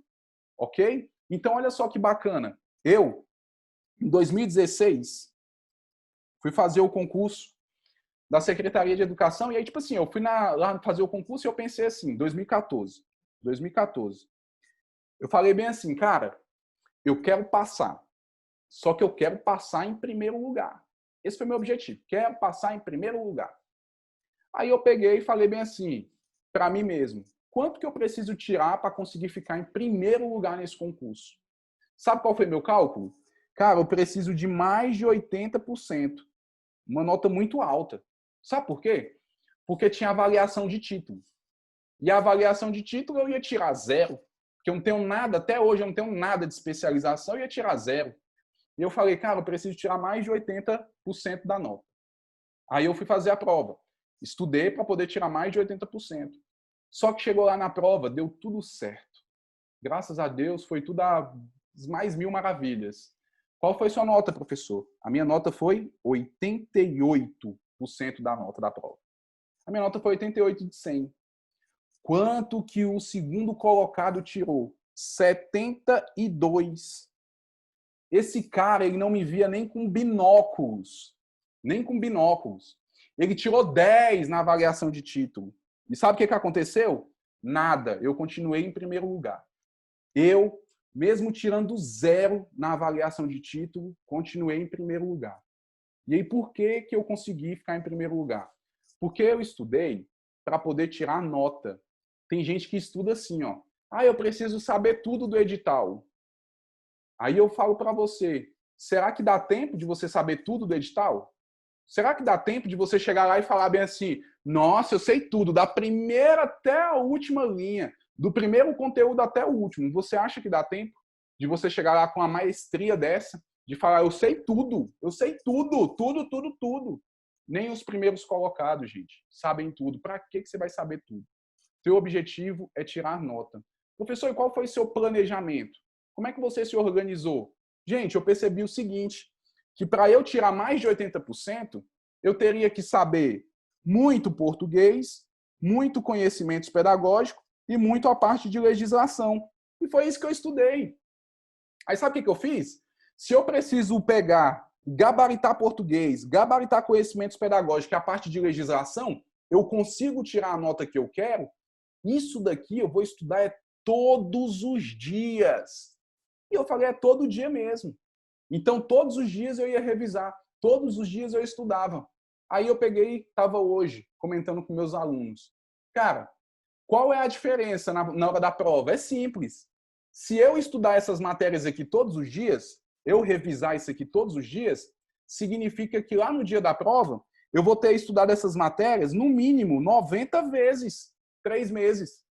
Ok? Então, olha só que bacana. Eu, em 2016, fui fazer o concurso da Secretaria de Educação, e aí, tipo assim, eu fui lá fazer o concurso e eu pensei assim, 2014. Eu falei bem assim, cara, eu quero passar, só que eu quero passar em primeiro lugar. Esse foi meu objetivo, quero passar em primeiro lugar. Aí eu peguei e falei bem assim, para mim mesmo, quanto que eu preciso tirar para conseguir ficar em primeiro lugar nesse concurso? Sabe qual foi meu cálculo? Cara, eu preciso de mais de 80%. Uma nota muito alta. Sabe por quê? Porque tinha avaliação de título. E a avaliação de título eu ia tirar 0. Porque eu não tenho nada, até hoje eu não tenho nada de especialização, eu ia tirar 0. E eu falei, cara, eu preciso tirar mais de 80% da nota. Aí eu fui fazer a prova. Estudei para poder tirar mais de 80%. Só que chegou lá na prova, deu tudo certo. Graças a Deus, foi tudo às mais mil maravilhas. Qual foi sua nota, professor? A minha nota foi 88% da nota da prova. A minha nota foi 88 de 100. Quanto que o segundo colocado tirou? 72. Esse cara, ele não me via nem com binóculos. Nem com binóculos. Ele tirou 10 na avaliação de título. E sabe o que aconteceu? Nada. Eu continuei em primeiro lugar. Eu, mesmo tirando 0 na avaliação de título, continuei em primeiro lugar. E aí, por que eu consegui ficar em primeiro lugar? Porque eu estudei para poder tirar nota. Tem gente que estuda assim, ó. Ah, eu preciso saber tudo do edital. Aí eu falo para você, será que dá tempo de você saber tudo do edital? Será que dá tempo de você chegar lá e falar bem assim, nossa, eu sei tudo, da primeira até a última linha, do primeiro conteúdo até o último. Você acha que dá tempo de você chegar lá com uma maestria dessa, de falar, eu sei tudo, tudo. Nem os primeiros colocados, gente, sabem tudo. Para que você vai saber tudo? Seu objetivo é tirar nota. Professor, e qual foi seu planejamento? Como é que você se organizou? Gente, eu percebi o seguinte, que para eu tirar mais de 80%, eu teria que saber muito português, muito conhecimentos pedagógicos e muito a parte de legislação. E foi isso que eu estudei. Aí sabe o que eu fiz? Se eu preciso pegar, gabaritar português, gabaritar conhecimentos pedagógicos e a parte de legislação, eu consigo tirar a nota que eu quero, isso daqui eu vou estudar todos os dias. E eu falei, é todo dia mesmo. Então, todos os dias eu ia revisar, todos os dias eu estudava. Aí eu peguei, estava hoje comentando com meus alunos. Cara, qual é a diferença na hora da prova? É simples. Se eu estudar essas matérias aqui todos os dias, eu revisar isso aqui todos os dias, significa que lá no dia da prova, eu vou ter estudado essas matérias no mínimo 90 vezes, 3 meses.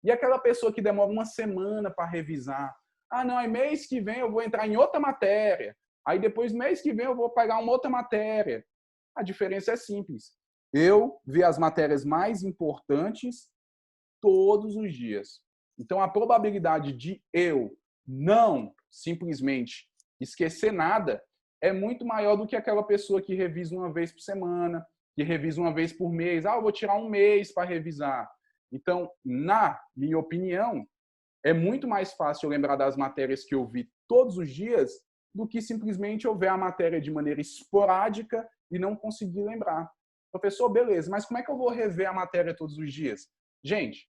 E aquela pessoa que demora uma semana para revisar, ah, não, aí mês que vem eu vou entrar em outra matéria. Aí depois, mês que vem, eu vou pegar uma outra matéria. A diferença é simples. Eu vi as matérias mais importantes todos os dias. Então, a probabilidade de eu não simplesmente esquecer nada é muito maior do que aquela pessoa que revisa uma vez por semana, que revisa uma vez por mês. Ah, eu vou tirar um mês para revisar. Então, na minha opinião, é muito mais fácil eu lembrar das matérias que eu vi todos os dias do que simplesmente eu ver a matéria de maneira esporádica e não conseguir lembrar. Professor, beleza, mas como é que eu vou rever a matéria todos os dias? Gente,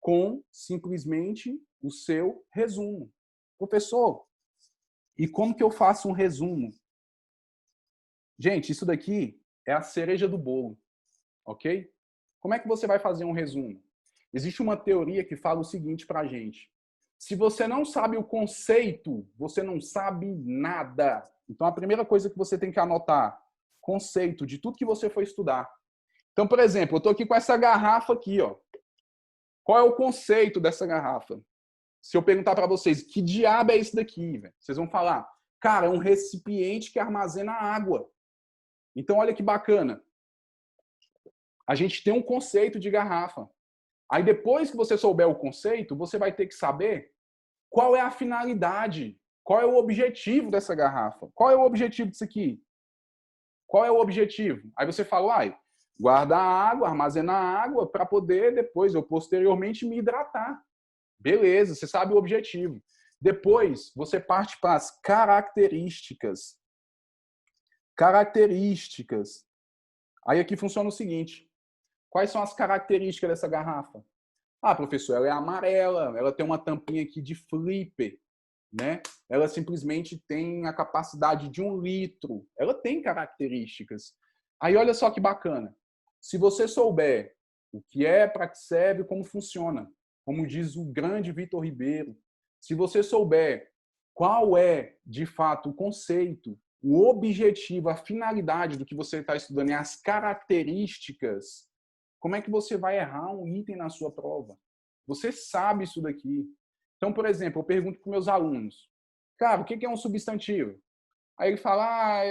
com simplesmente o seu resumo. Professor, E como que eu faço um resumo? Gente, isso daqui é a cereja do bolo, ok? Como é que você vai fazer um resumo? Existe uma teoria que fala o seguinte pra gente. Se você não sabe o conceito, você não sabe nada. Então, a primeira coisa que você tem que anotar, conceito de tudo que você for estudar. Então, por exemplo, eu estou aqui com essa garrafa aqui, ó. Qual é o conceito dessa garrafa? Se eu perguntar para vocês, que diabo é isso daqui? Véio? Vocês vão falar, cara, é um recipiente que armazena água. Então, olha que bacana. A gente tem um conceito de garrafa. Aí, depois que você souber o conceito, você vai ter que saber qual é a finalidade, qual é o objetivo dessa garrafa. Qual é o objetivo disso aqui? Qual é o objetivo? Aí você fala, guardar água, armazenar água para poder depois, ou posteriormente, me hidratar. Beleza, você sabe o objetivo. Depois, você parte para as características. Características. Aí aqui funciona o seguinte. Quais são as características dessa garrafa? Ah, professor, ela é amarela, ela tem uma tampinha aqui de flipper, né? Ela simplesmente tem a capacidade de 1 litro. Ela tem características. Aí olha só que bacana. Se você souber o que é, para que serve, como funciona, como diz o grande Vitor Ribeiro, se você souber qual é, de fato, o conceito, o objetivo, a finalidade do que você está estudando e as características, como é que você vai errar um item na sua prova? Você sabe isso daqui. Então, por exemplo, eu pergunto para os meus alunos, cara, o que é um substantivo? Aí ele fala,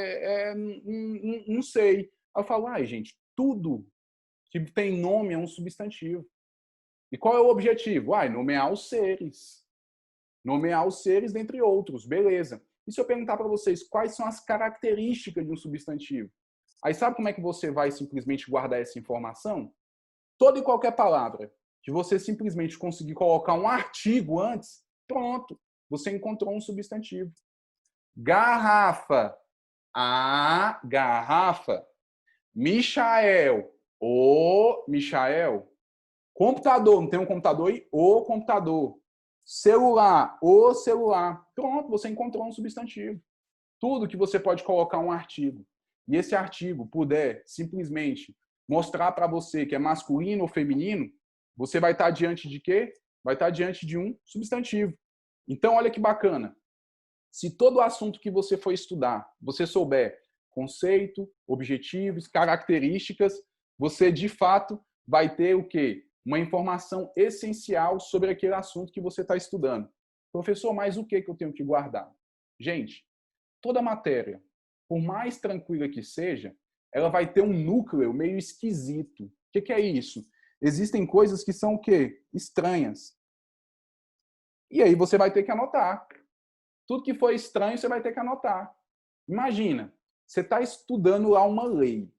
não sei. Aí eu falo, gente, tudo que tem nome é um substantivo. E qual é o objetivo? Nomear os seres. Nomear os seres, dentre outros. Beleza. E se eu perguntar para vocês quais são as características de um substantivo? Aí sabe como é que você vai simplesmente guardar essa informação? Toda e qualquer palavra que você simplesmente conseguir colocar um artigo antes, pronto, você encontrou um substantivo. Garrafa. A garrafa. Michael. O Michael. Computador. Não tem um computador aí? O computador. Celular. O celular. Pronto, você encontrou um substantivo. Tudo que você pode colocar um artigo. E esse artigo puder simplesmente mostrar para você que é masculino ou feminino, você vai estar diante de quê? Vai estar diante de um substantivo. Então, olha que bacana. Se todo o assunto que você for estudar, você souber conceito, objetivos, características, você, de fato, vai ter o quê? Uma informação essencial sobre aquele assunto que você está estudando. Professor, mas o que eu tenho que guardar? Gente, toda matéria, por mais tranquila que seja, ela vai ter um núcleo meio esquisito. O que é isso? Existem coisas que são o quê? Estranhas. E aí você vai ter que anotar. Tudo que for estranho, você vai ter que anotar. Imagina, você está estudando lá uma lei.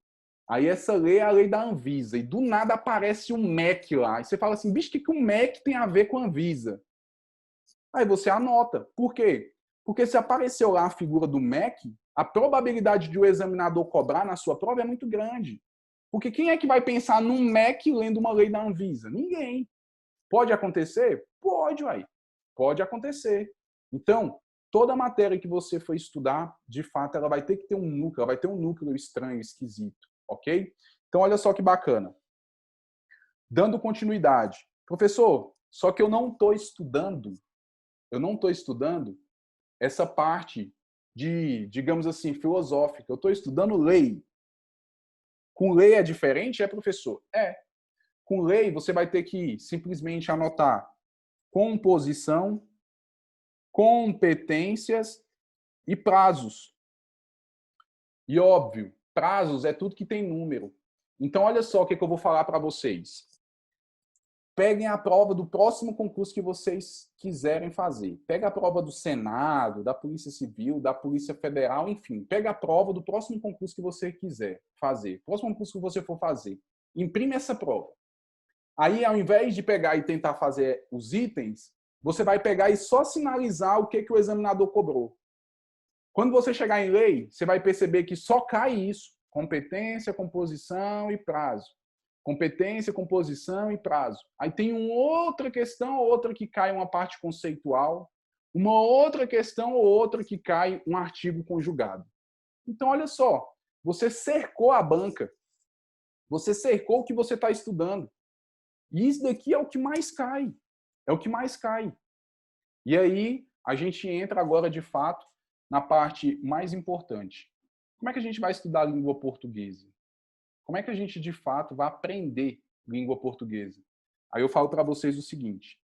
Aí essa lei é a lei da Anvisa. E do nada aparece um MEC lá. E você fala assim, bicho, o que um MEC tem a ver com a Anvisa? Aí você anota. Por quê? Porque se apareceu lá a figura do MEC, a probabilidade de o examinador cobrar na sua prova é muito grande. Porque quem é que vai pensar num MEC lendo uma lei da Anvisa? Ninguém. Pode acontecer? Pode, uai. Pode acontecer. Então, toda matéria que você for estudar, de fato, ela vai ter que ter um núcleo, ela vai ter um núcleo estranho, esquisito, ok? Então, olha só que bacana. Dando continuidade. Professor, só que eu não estou estudando essa parte de, digamos assim, filosófica. Eu estou estudando lei. Com lei é diferente, professor? É. Com lei, você vai ter que simplesmente anotar composição, competências e prazos. E óbvio, prazos é tudo que tem número. Então, olha só o que eu vou falar para vocês. Peguem a prova do próximo concurso que vocês quiserem fazer. Pega a prova do Senado, da Polícia Civil, da Polícia Federal, enfim. Pega a prova do próximo concurso que você quiser fazer. Próximo concurso que você for fazer. Imprime essa prova. Aí, ao invés de pegar e tentar fazer os itens, você vai pegar e só sinalizar o que o examinador cobrou. Quando você chegar em lei, você vai perceber que só cai isso. Competência, composição e prazo. Competência, composição e prazo. Aí tem uma outra questão, outra que cai uma parte conceitual, uma outra questão ou outra que cai um artigo conjugado. Então, olha só, você cercou a banca, você cercou o que você está estudando. E isso daqui é o que mais cai. É o que mais cai. E aí, a gente entra agora, de fato, na parte mais importante. Como é que a gente vai estudar a língua portuguesa? Como é que a gente, de fato, vai aprender língua portuguesa? Aí eu falo para vocês o seguinte.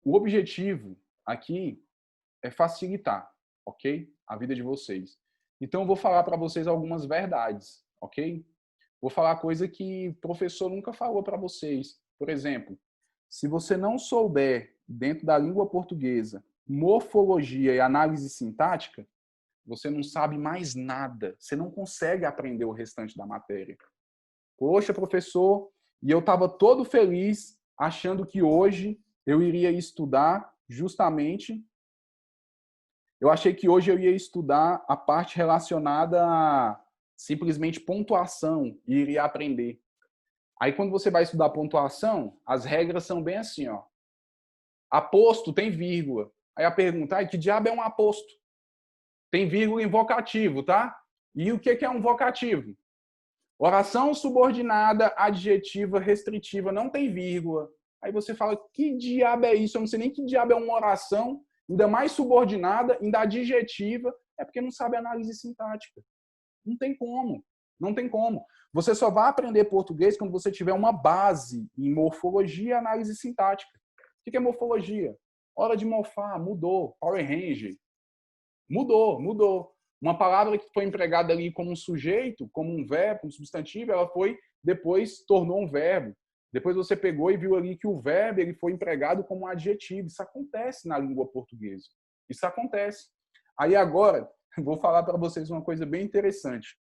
O objetivo aqui é facilitar, ok? A vida de vocês. Então, eu vou falar para vocês algumas verdades, ok? Vou falar coisa que o professor nunca falou para vocês. Por exemplo, se você não souber, dentro da língua portuguesa, morfologia e análise sintática, você não sabe mais nada. Você não consegue aprender o restante da matéria. Poxa, professor, e eu estava todo feliz, achando que hoje eu iria estudar justamente... Eu achei que hoje eu ia estudar a parte relacionada a simplesmente pontuação e iria aprender. Aí, quando você vai estudar pontuação, as regras são bem assim, ó. Aposto tem vírgula. Aí a pergunta, que diabo é um aposto? Tem vírgula em vocativo, tá? E o que é um vocativo? Oração subordinada, adjetiva, restritiva, não tem vírgula. Aí você fala, que diabo é isso? Eu não sei nem que diabo é uma oração, ainda mais subordinada, ainda adjetiva, é porque não sabe análise sintática. Não tem como. Não tem como. Você só vai aprender português quando você tiver uma base em morfologia e análise sintática. O que é morfologia? Hora de morfar, mudou. Power Ranger. Mudou. Uma palavra que foi empregada ali como um sujeito, como um verbo, como um substantivo, ela foi, depois, tornou um verbo. Depois você pegou e viu ali que o verbo ele foi empregado como um adjetivo. Isso acontece na língua portuguesa. Isso acontece. Aí agora, vou falar para vocês uma coisa bem interessante.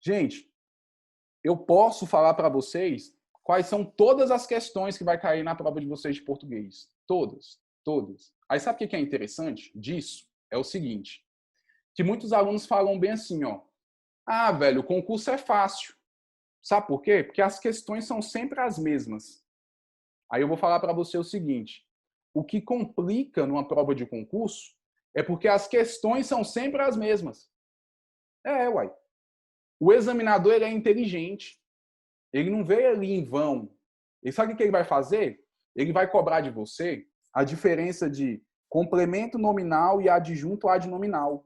Gente, eu posso falar para vocês quais são todas as questões que vai cair na prova de vocês de português. Todas. Aí sabe o que é interessante disso? É o seguinte, que muitos alunos falam bem assim, ó. Ah, velho, o concurso é fácil. Sabe por quê? Porque as questões são sempre as mesmas. Aí eu vou falar para você o seguinte, o que complica numa prova de concurso é porque as questões são sempre as mesmas. Uai. O examinador ele é inteligente. Ele não veio ali em vão. E sabe o que ele vai fazer? Ele vai cobrar de você a diferença de complemento nominal e adjunto adnominal.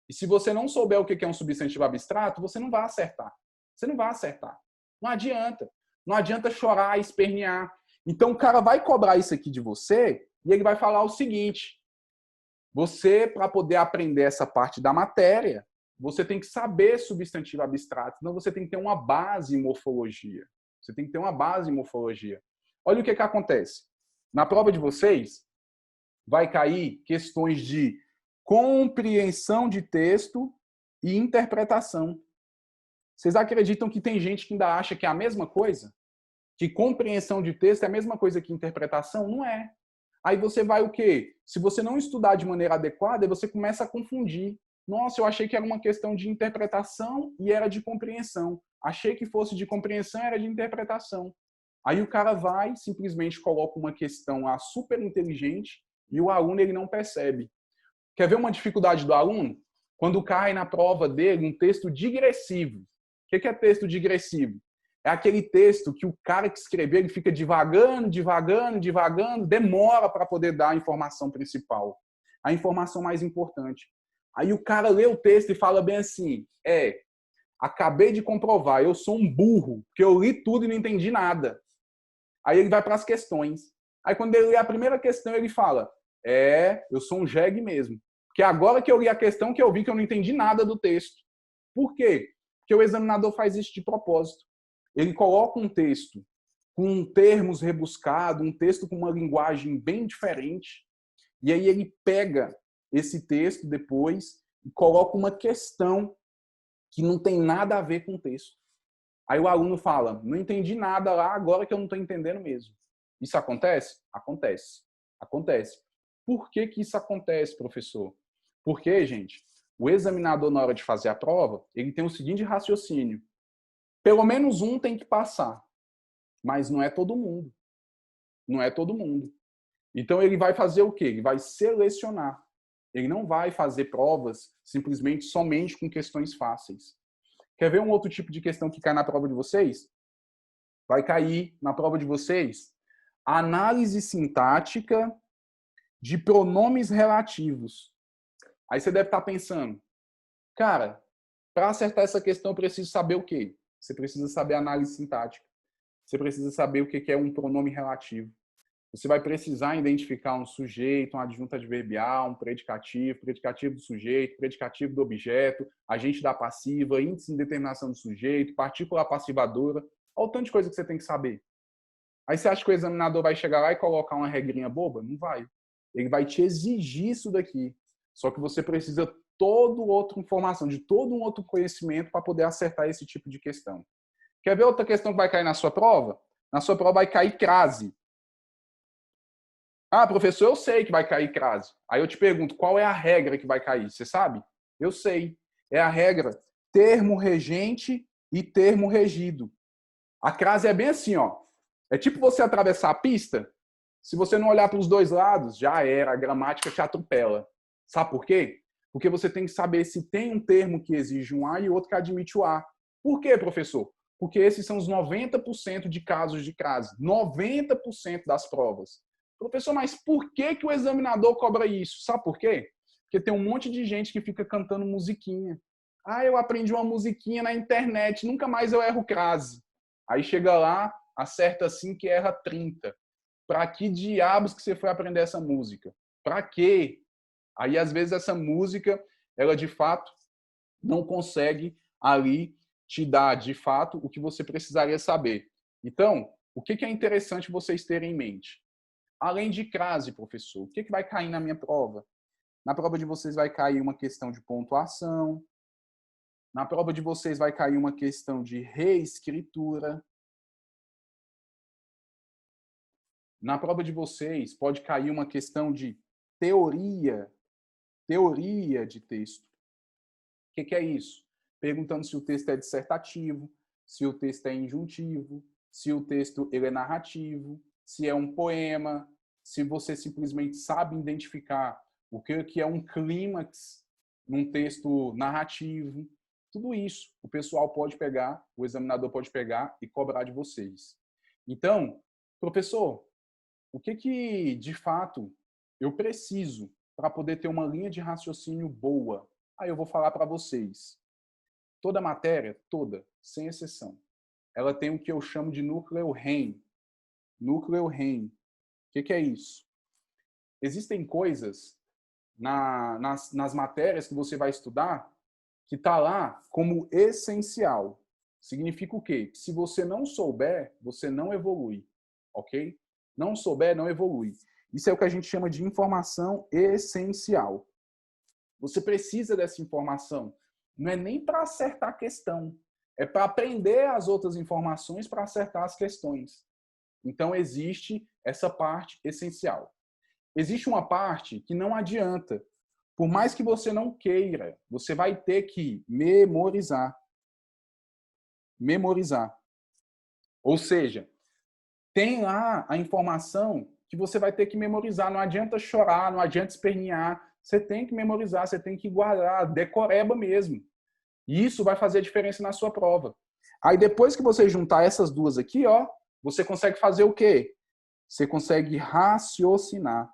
E se você não souber o que é um substantivo abstrato, você não vai acertar. Você não vai acertar. Não adianta. Não adianta chorar, espernear. Então o cara vai cobrar isso aqui de você e ele vai falar o seguinte: você, para poder aprender essa parte da matéria, você tem que saber substantivo abstrato, senão você tem que ter uma base em morfologia. Você tem que ter uma base em morfologia. Olha o que acontece. Na prova de vocês, vai cair questões de compreensão de texto e interpretação. Vocês acreditam que tem gente que ainda acha que é a mesma coisa? Que compreensão de texto é a mesma coisa que interpretação? Não é. Aí você vai o quê? Se você não estudar de maneira adequada, você começa a confundir. Nossa, eu achei que era uma questão de interpretação e era de compreensão. Achei que fosse de compreensão e era de interpretação. Aí o cara vai, simplesmente coloca uma questão lá super inteligente e o aluno ele não percebe. Quer ver uma dificuldade do aluno? Quando cai na prova dele um texto digressivo. O que é texto digressivo? É aquele texto que o cara que escreveu ele fica divagando, demora para poder dar a informação principal, a informação mais importante. Aí o cara lê o texto e fala bem assim, acabei de comprovar, eu sou um burro, porque eu li tudo e não entendi nada. Aí ele vai para as questões. Aí quando ele lê a primeira questão, ele fala, eu sou um jegue mesmo. Porque agora que eu li a questão que eu vi que eu não entendi nada do texto. Por quê? Porque o examinador faz isso de propósito. Ele coloca um texto com termos rebuscados, um texto com uma linguagem bem diferente, e aí ele pega esse texto depois e coloca uma questão que não tem nada a ver com o texto. Aí o aluno fala, não entendi nada lá, agora que eu não estou entendendo mesmo. Isso acontece? Acontece. Por que isso acontece, professor? Porque, gente, o examinador, na hora de fazer a prova, ele tem o seguinte raciocínio. Pelo menos um tem que passar. Mas não é todo mundo. Não é todo mundo. Então, ele vai fazer o quê? Ele vai selecionar. Ele não vai fazer provas simplesmente somente com questões fáceis. Quer ver um outro tipo de questão que cai na prova de vocês? Vai cair na prova de vocês análise sintática de pronomes relativos. Aí você deve estar pensando, cara, para acertar essa questão eu preciso saber o quê? Você precisa saber análise sintática. Você precisa saber o que é um pronome relativo. Você vai precisar identificar um sujeito, um adjunto adverbial, um predicativo, predicativo do sujeito, predicativo do objeto, agente da passiva, índice de indeterminação do sujeito, partícula passivadora. Olha o tanto de coisa que você tem que saber. Aí você acha que o examinador vai chegar lá e colocar uma regrinha boba? Não vai. Ele vai te exigir isso daqui. Só que você precisa de toda outra informação, de todo um outro conhecimento para poder acertar esse tipo de questão. Quer ver outra questão que vai cair na sua prova? Na sua prova vai cair crase. Ah, professor, eu sei que vai cair crase. Aí eu te pergunto, qual é a regra que vai cair? Você sabe? Eu sei. É a regra termo regente e termo regido. A crase é bem assim, ó. É tipo você atravessar a pista. Se você não olhar para os dois lados, já era. A gramática te atropela. Sabe por quê? Porque você tem que saber se tem um termo que exige um A e outro que admite o A. Por quê, professor? Porque esses são os 90% de casos de crase. 90% das provas. Professor, mas por que o examinador cobra isso? Sabe por quê? Porque tem um monte de gente que fica cantando musiquinha. Ah, eu aprendi uma musiquinha na internet, nunca mais eu erro crase. Aí chega lá, acerta 5 e erra 30. Pra que diabos que você foi aprender essa música? Pra quê? Aí, às vezes, essa música, ela de fato não consegue ali te dar, de fato, o que você precisaria saber. Então, o que é interessante vocês terem em mente? Além de crase, professor, o que vai cair na minha prova? Na prova de vocês vai cair uma questão de pontuação. Na prova de vocês vai cair uma questão de reescritura. Na prova de vocês pode cair uma questão de teoria de texto. O que é isso? Perguntando se o texto é dissertativo, se o texto é injuntivo, se o texto ele é narrativo, se é um poema, se você simplesmente sabe identificar o que é um clímax num texto narrativo. Tudo isso o pessoal pode pegar, o examinador pode pegar e cobrar de vocês. Então, professor, o que de fato eu preciso para poder ter uma linha de raciocínio boa? Aí eu vou falar para vocês. Toda matéria, toda, sem exceção, ela tem o que eu chamo de núcleo REM. Núcleo REM. O que é isso? Existem coisas nas matérias que você vai estudar que está lá como essencial. Significa o quê? Que se você não souber, você não evolui. Ok? Não souber, não evolui. Isso é o que a gente chama de informação essencial. Você precisa dessa informação. Não é nem para acertar a questão. É para aprender as outras informações para acertar as questões. Então, existe essa parte essencial. Existe uma parte que não adianta. Por mais que você não queira, você vai ter que memorizar. Memorizar. Ou seja, tem lá a informação que você vai ter que memorizar. Não adianta chorar, não adianta espernear. Você tem que memorizar, você tem que guardar, decoreba mesmo. E isso vai fazer a diferença na sua prova. Aí depois que você juntar essas duas aqui, ó, você consegue fazer o quê? Você consegue raciocinar.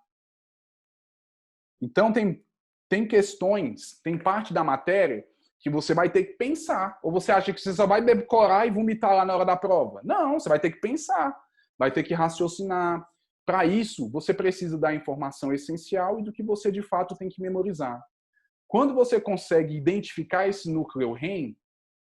Então tem questões, tem parte da matéria que você vai ter que pensar. Ou você acha que você só vai decorar e vomitar lá na hora da prova? Não, você vai ter que pensar, vai ter que raciocinar. Para isso, você precisa da informação essencial e do que você de fato tem que memorizar. Quando você consegue identificar esse núcleo REM,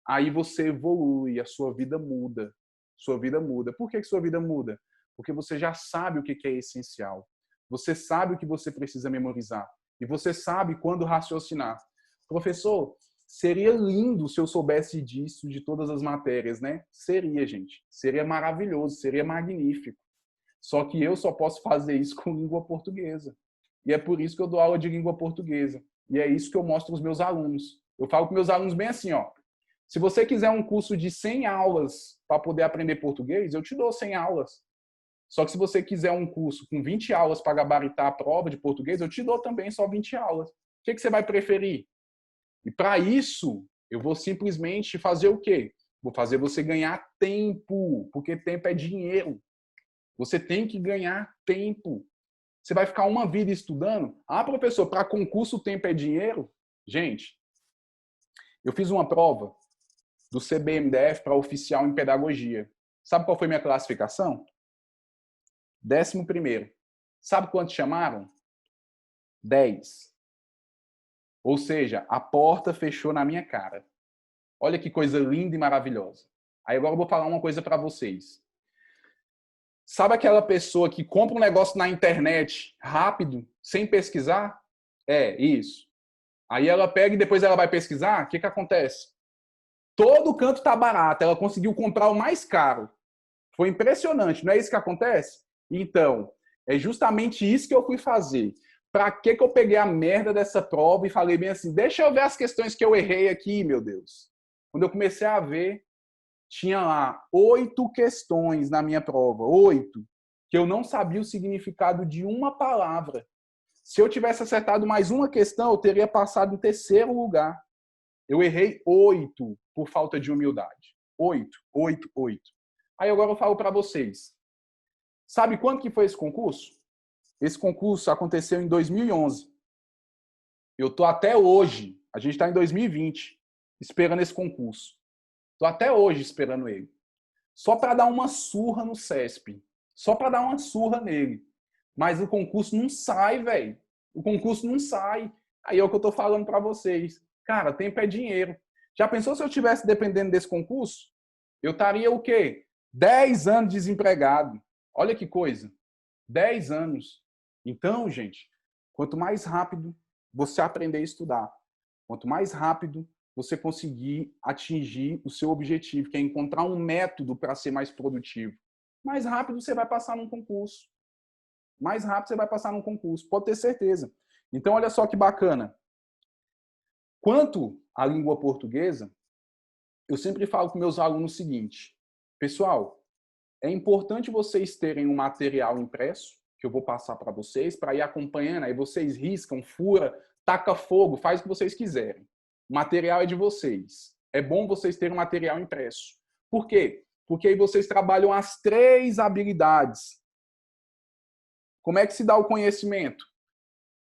aí você evolui, a sua vida muda. Sua vida muda. Por que sua vida muda? Porque você já sabe o que é essencial. Você sabe o que você precisa memorizar. E você sabe quando raciocinar. Professor, seria lindo se eu soubesse disso de todas as matérias, né? Seria, gente. Seria maravilhoso, seria magnífico. Só que eu só posso fazer isso com língua portuguesa. E é por isso que eu dou aula de língua portuguesa. E é isso que eu mostro aos meus alunos. Eu falo com meus alunos bem assim, ó. Se você quiser um curso de 100 aulas para poder aprender português, eu te dou 100 aulas. Só que se você quiser um curso com 20 aulas para gabaritar a prova de português, eu te dou também só 20 aulas. O que você vai preferir? E para isso, eu vou simplesmente fazer o quê? Vou fazer você ganhar tempo, porque tempo é dinheiro. Você tem que ganhar tempo. Você vai ficar uma vida estudando? Ah, professor, para concurso o tempo é dinheiro? Gente, eu fiz uma prova do CBMDF para oficial em pedagogia. Sabe qual foi minha classificação? 11º. Sabe quantos chamaram? 10. Ou seja, a porta fechou na minha cara. Olha que coisa linda e maravilhosa. Aí agora eu vou falar uma coisa para vocês. Sabe aquela pessoa que compra um negócio na internet rápido, sem pesquisar? É, isso. Aí ela pega e depois ela vai pesquisar, o que acontece? Todo canto tá barato, ela conseguiu comprar o mais caro. Foi impressionante, não é isso que acontece? Então, é justamente isso que eu fui fazer. Para que eu peguei a merda dessa prova e falei bem assim, deixa eu ver as questões que eu errei aqui, meu Deus. Quando eu comecei a ver, tinha lá 8 questões na minha prova, 8, que eu não sabia o significado de uma palavra. Se eu tivesse acertado mais uma questão, eu teria passado em 3º lugar. Eu errei 8 por falta de humildade. 8, 8, 8. Aí agora eu falo para vocês. Sabe quando que foi esse concurso? Esse concurso aconteceu em 2011. Eu tô até hoje, a gente está em 2020, esperando esse concurso. Tô até hoje esperando ele. Só para dar uma surra no CESP. Só para dar uma surra nele. Mas o concurso não sai, velho. O concurso não sai. Aí é o que eu tô falando para vocês. Cara, tempo é dinheiro. Já pensou se eu tivesse dependendo desse concurso? Eu estaria o quê? 10 anos desempregado. Olha que coisa. 10 anos. Então, gente, quanto mais rápido você aprender a estudar, quanto mais rápido você conseguir atingir o seu objetivo, que é encontrar um método para ser mais produtivo, mais rápido você vai passar num concurso. Mais rápido você vai passar num concurso, pode ter certeza. Então, olha só que bacana. Quanto à língua portuguesa, eu sempre falo com meus alunos o seguinte, pessoal, é importante vocês terem um material impresso, que eu vou passar para vocês, para ir acompanhando, aí vocês riscam, fura, taca fogo, faz o que vocês quiserem. O material é de vocês. É bom vocês terem um material impresso. Por quê? Porque aí vocês trabalham as 3 habilidades. Como é que se dá o conhecimento?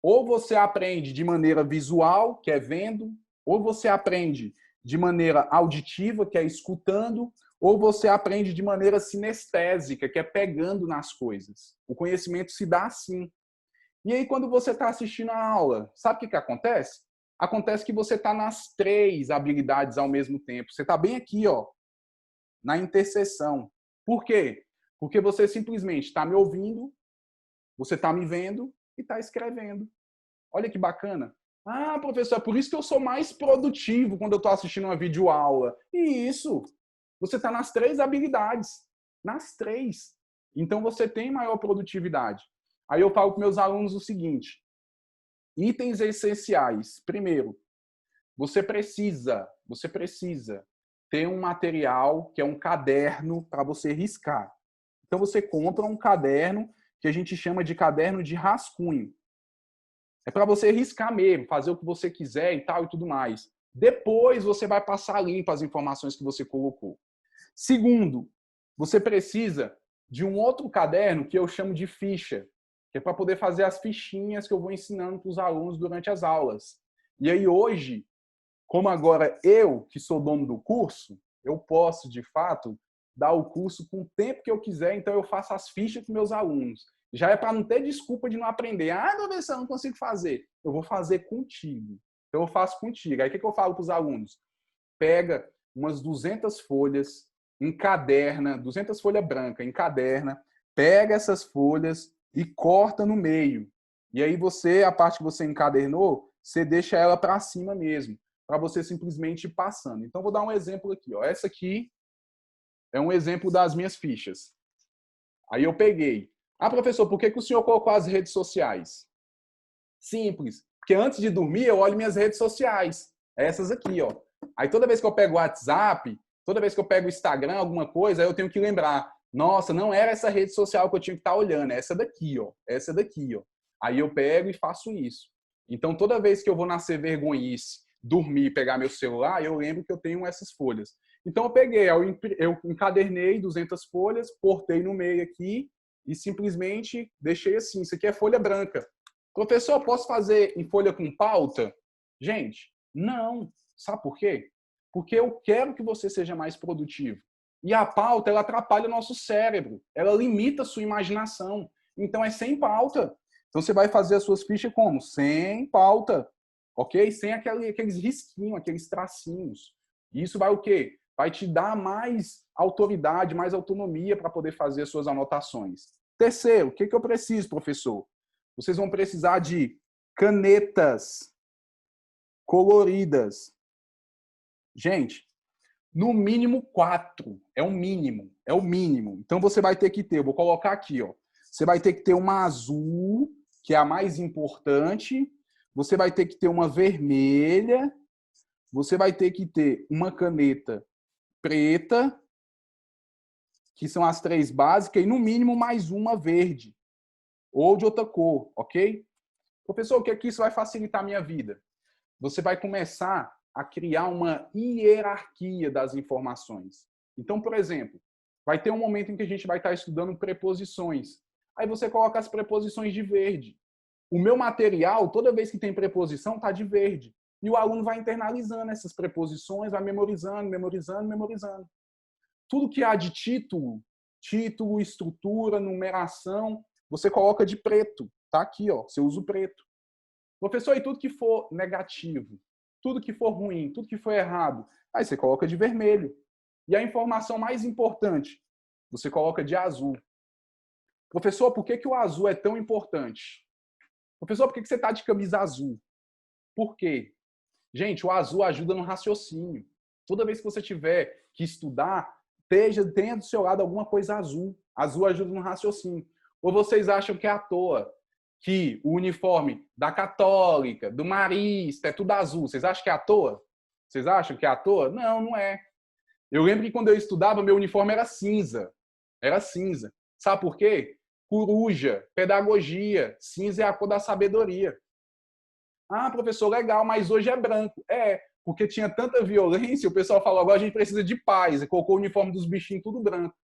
Ou você aprende de maneira visual, que é vendo, ou você aprende de maneira auditiva, que é escutando, ou você aprende de maneira sinestésica, que é pegando nas coisas. O conhecimento se dá assim. E aí, quando você está assistindo a aula, sabe o que acontece? Acontece que você está nas 3 habilidades ao mesmo tempo. Você está bem aqui, ó, na interseção. Por quê? Porque você simplesmente está me ouvindo, você está me vendo e está escrevendo. Olha que bacana. Ah, professor, é por isso que eu sou mais produtivo quando eu estou assistindo uma videoaula. E isso, você está nas 3 habilidades. Nas 3. Então, você tem maior produtividade. Aí eu falo para meus alunos o seguinte. Itens essenciais. Primeiro, você precisa ter um material que é um caderno para você riscar. Então, você compra um caderno que a gente chama de caderno de rascunho. É para você riscar mesmo, fazer o que você quiser e tal e tudo mais. Depois você vai passar limpo as informações que você colocou. Segundo, você precisa de um outro caderno que eu chamo de ficha, que é para poder fazer as fichinhas que eu vou ensinando para os alunos durante as aulas. E aí hoje, como agora eu, que sou dono do curso, eu posso, de fato, dar o curso com o tempo que eu quiser, então eu faço as fichas com meus alunos. Já é para não ter desculpa de não aprender. Ah, professor, eu não consigo fazer. Eu vou fazer contigo. Então eu faço contigo. Aí o que eu falo para os alunos? Pega umas 200 folhas, encaderna, 200 folhas brancas, encaderna, pega essas folhas e corta no meio. E aí você, a parte que você encadernou, você deixa ela para cima mesmo, para você simplesmente ir passando. Então vou dar um exemplo aqui, ó. Essa aqui é um exemplo das minhas fichas. Aí eu peguei. Ah, professor, por que o senhor colocou as redes sociais? Simples. Porque antes de dormir, eu olho minhas redes sociais. Essas aqui, ó. Aí toda vez que eu pego o WhatsApp, toda vez que eu pego o Instagram, alguma coisa, aí eu tenho que lembrar. Nossa, não era essa rede social que eu tinha que estar olhando, é essa daqui, ó. Essa daqui, ó. Aí eu pego e faço isso. Então, toda vez que eu vou nascer vergonhice, dormir, pegar meu celular, eu lembro que eu tenho essas folhas. Então, eu peguei, eu encadernei 200 folhas, cortei no meio aqui e simplesmente deixei assim. Isso aqui é folha branca. Professor, posso fazer em folha com pauta? Gente, não. Sabe por quê? Porque eu quero que você seja mais produtivo. E a pauta, ela atrapalha o nosso cérebro. Ela limita a sua imaginação. Então, é sem pauta. Então, você vai fazer as suas fichas como? Sem pauta. Ok? Sem aqueles risquinhos, aqueles tracinhos. E isso vai o quê? Vai te dar mais autoridade, mais autonomia para poder fazer as suas anotações. Terceiro, o que eu preciso, professor? Vocês vão precisar de canetas coloridas. Gente, no mínimo 4. É o mínimo. É o mínimo. Então você vai ter que ter, eu vou colocar aqui, ó. Você vai ter que ter uma azul, que é a mais importante. Você vai ter que ter uma vermelha. Você vai ter que ter uma caneta preta, que são as 3 básicas, e no mínimo mais uma verde. Ou de outra cor, ok? Professor, o que é que isso vai facilitar a minha vida? Você vai começar a criar uma hierarquia das informações. Então, por exemplo, vai ter um momento em que a gente vai estar estudando preposições. Aí você coloca as preposições de verde. O meu material, toda vez que tem preposição, está de verde. E o aluno vai internalizando essas preposições, vai memorizando, memorizando, memorizando. Tudo que há de título, estrutura, numeração, você coloca de preto. Tá aqui, ó. Você usa o preto. Professor, e tudo que for negativo, tudo que for ruim, tudo que for errado, aí você coloca de vermelho. E a informação mais importante, você coloca de azul. Professor, por que o azul é tão importante? Professor, por que você está de camisa azul? Por quê? Gente, o azul ajuda no raciocínio. Toda vez que você tiver que estudar, tenha do seu lado alguma coisa azul. Azul ajuda no raciocínio. Ou vocês acham que é à toa que o uniforme da Católica, do Marista, é tudo azul? Vocês acham que é à toa? Vocês acham que é à toa? Não, não é. Eu lembro que quando eu estudava, meu uniforme era cinza. Era cinza. Sabe por quê? Coruja, pedagogia. Cinza é a cor da sabedoria. Ah, professor, legal, mas hoje é branco. É, porque tinha tanta violência, o pessoal falou, agora a gente precisa de paz. E colocou o uniforme dos bichinhos tudo branco.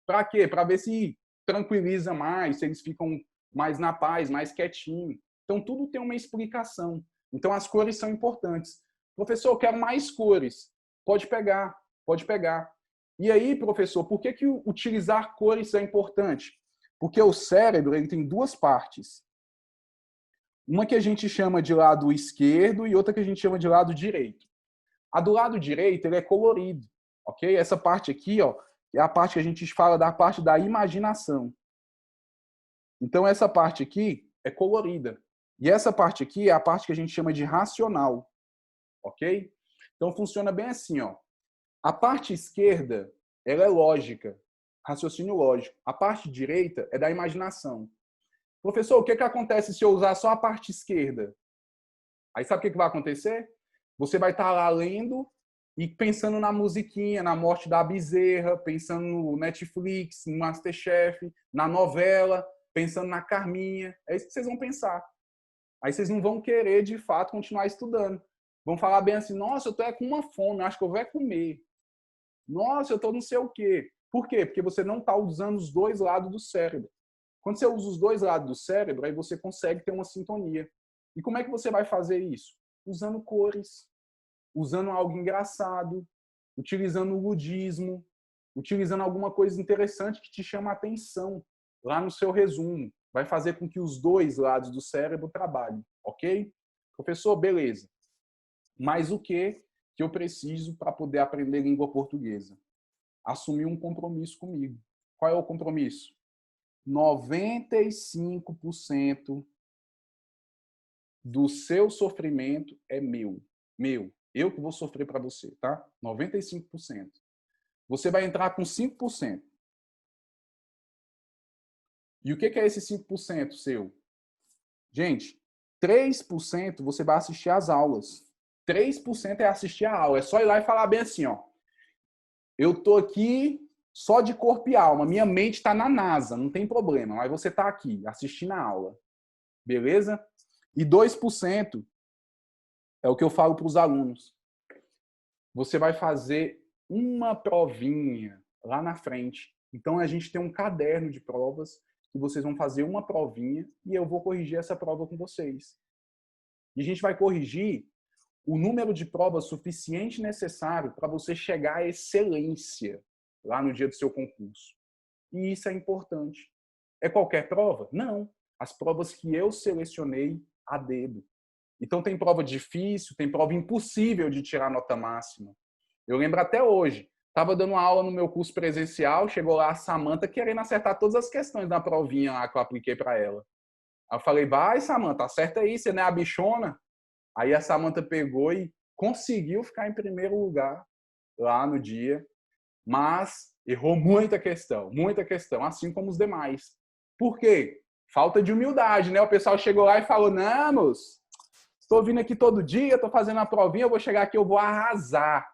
Para quê? Para ver se tranquiliza mais, se eles ficam mais na paz, mais quietinho. Então, tudo tem uma explicação. Então, as cores são importantes. Professor, eu quero mais cores. Pode pegar, pode pegar. E aí, professor, por que utilizar cores é importante? Porque o cérebro ele tem 2 partes. Uma que a gente chama de lado esquerdo e outra que a gente chama de lado direito. A do lado direito ele é colorido, ok? Essa parte aqui, ó, é a parte que a gente fala da parte da imaginação. Então essa parte aqui é colorida. E essa parte aqui é a parte que a gente chama de racional, ok? Então funciona bem assim, ó. A parte esquerda, ela é lógica, raciocínio lógico. A parte direita é da imaginação. Professor, o que acontece se eu usar só a parte esquerda? Aí sabe o que vai acontecer? Você vai estar lá lendo e pensando na musiquinha, na morte da Bezerra, pensando no Netflix, no Masterchef, na novela, pensando na Carminha. É isso que vocês vão pensar. Aí vocês não vão querer, de fato, continuar estudando. Vão falar bem assim, nossa, eu tô com uma fome, acho que eu vou comer. Nossa, eu tô não sei o quê. Por quê? Porque você não está usando os 2 lados do cérebro. Quando você usa os 2 lados do cérebro, aí você consegue ter uma sintonia. E como é que você vai fazer isso? Usando cores, usando algo engraçado, utilizando o ludismo, utilizando alguma coisa interessante que te chama a atenção lá no seu resumo. Vai fazer com que os 2 lados do cérebro trabalhem, ok? Professor, beleza. Mas o que eu preciso para poder aprender língua portuguesa? Assumir um compromisso comigo. Qual é o compromisso? 95% do seu sofrimento é meu. Meu. Eu que vou sofrer para você, tá? 95%. Você vai entrar com 5%. E o que é esse 5% seu? Gente, 3% você vai assistir às aulas. 3% é assistir a aula. É só ir lá e falar bem assim, ó. Eu tô aqui só de corpo e alma. Minha mente está na NASA, não tem problema, mas você está aqui, assistindo a aula. Beleza? E 2% é o que eu falo para os alunos. Você vai fazer uma provinha lá na frente. Então, a gente tem um caderno de provas que vocês vão fazer uma provinha e eu vou corrigir essa prova com vocês. E a gente vai corrigir o número de provas suficiente necessário para você chegar à excelência lá no dia do seu concurso. E isso é importante. É qualquer prova? Não. As provas que eu selecionei a dedo. Então tem prova difícil, tem prova impossível de tirar nota máxima. Eu lembro até hoje, estava dando uma aula no meu curso presencial, chegou lá a Samantha querendo acertar todas as questões da provinha lá que eu apliquei para ela. Aí eu falei, vai Samantha, acerta aí, você não é a bichona? Aí a Samantha pegou e conseguiu ficar em primeiro lugar lá no dia, mas errou muita questão, assim como os demais. Por quê? Falta de humildade, né? O pessoal chegou lá e falou, não, moço, estou vindo aqui todo dia, estou fazendo a provinha, eu vou chegar aqui, eu vou arrasar.